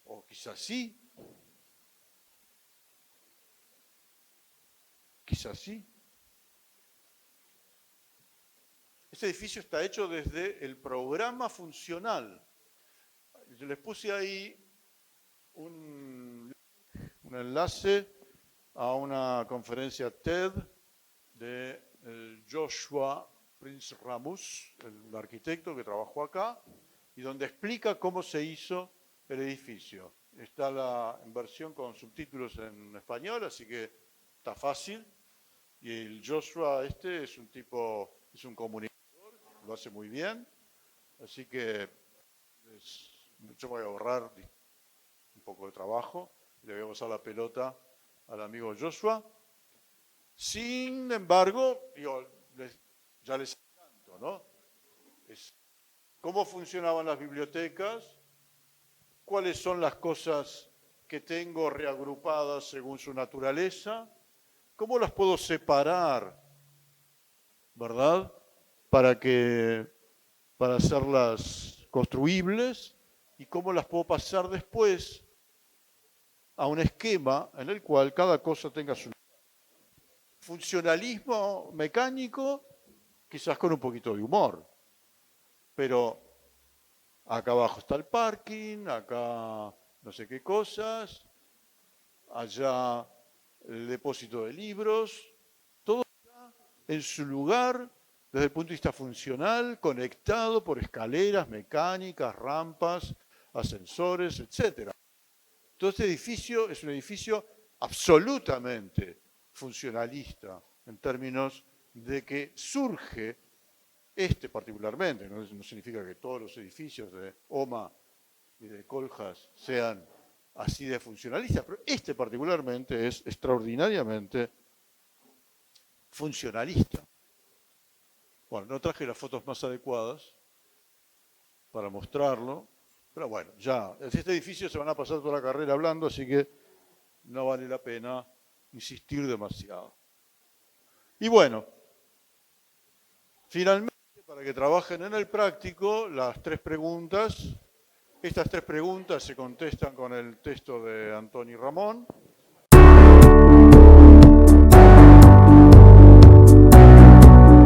o quizás sí. Quizás sí. Este edificio está hecho desde el programa funcional. Yo les puse ahí un enlace a una conferencia TED de Joshua Prince Ramus, el arquitecto que trabajó acá, y donde explica cómo se hizo el edificio. Está en versión con subtítulos en español, así que está fácil. Y el Joshua es un tipo, es un comunicador, lo hace muy bien. Así que yo voy a ahorrar un poco de trabajo. Le voy a pasar la pelota al amigo Joshua. Sin embargo, ya les adelanto, ¿no? ¿Cómo funcionaban las bibliotecas? ¿Cuáles son las cosas que tengo reagrupadas según su naturaleza? ¿Cómo las puedo separar, verdad? Para hacerlas construibles, y cómo las puedo pasar después a un esquema en el cual cada cosa tenga su funcionalismo mecánico, quizás con un poquito de humor. Pero acá abajo está el parking, acá no sé qué cosas, allá el depósito de libros, todo está en su lugar desde el punto de vista funcional, conectado por escaleras mecánicas, rampas, ascensores, etc. Todo este edificio es un edificio absolutamente funcionalista en términos de que surge particularmente, no significa que todos los edificios de OMA y de Coljas sean así de funcionalistas, pero particularmente es extraordinariamente funcionalista. Bueno, no traje las fotos más adecuadas para mostrarlo, pero bueno, ya, en este edificio se van a pasar toda la carrera hablando, así que no vale la pena insistir demasiado. Y bueno, finalmente, para que trabajen en el práctico, las 3 preguntas. Estas 3 preguntas se contestan con el texto de Antoni Ramón.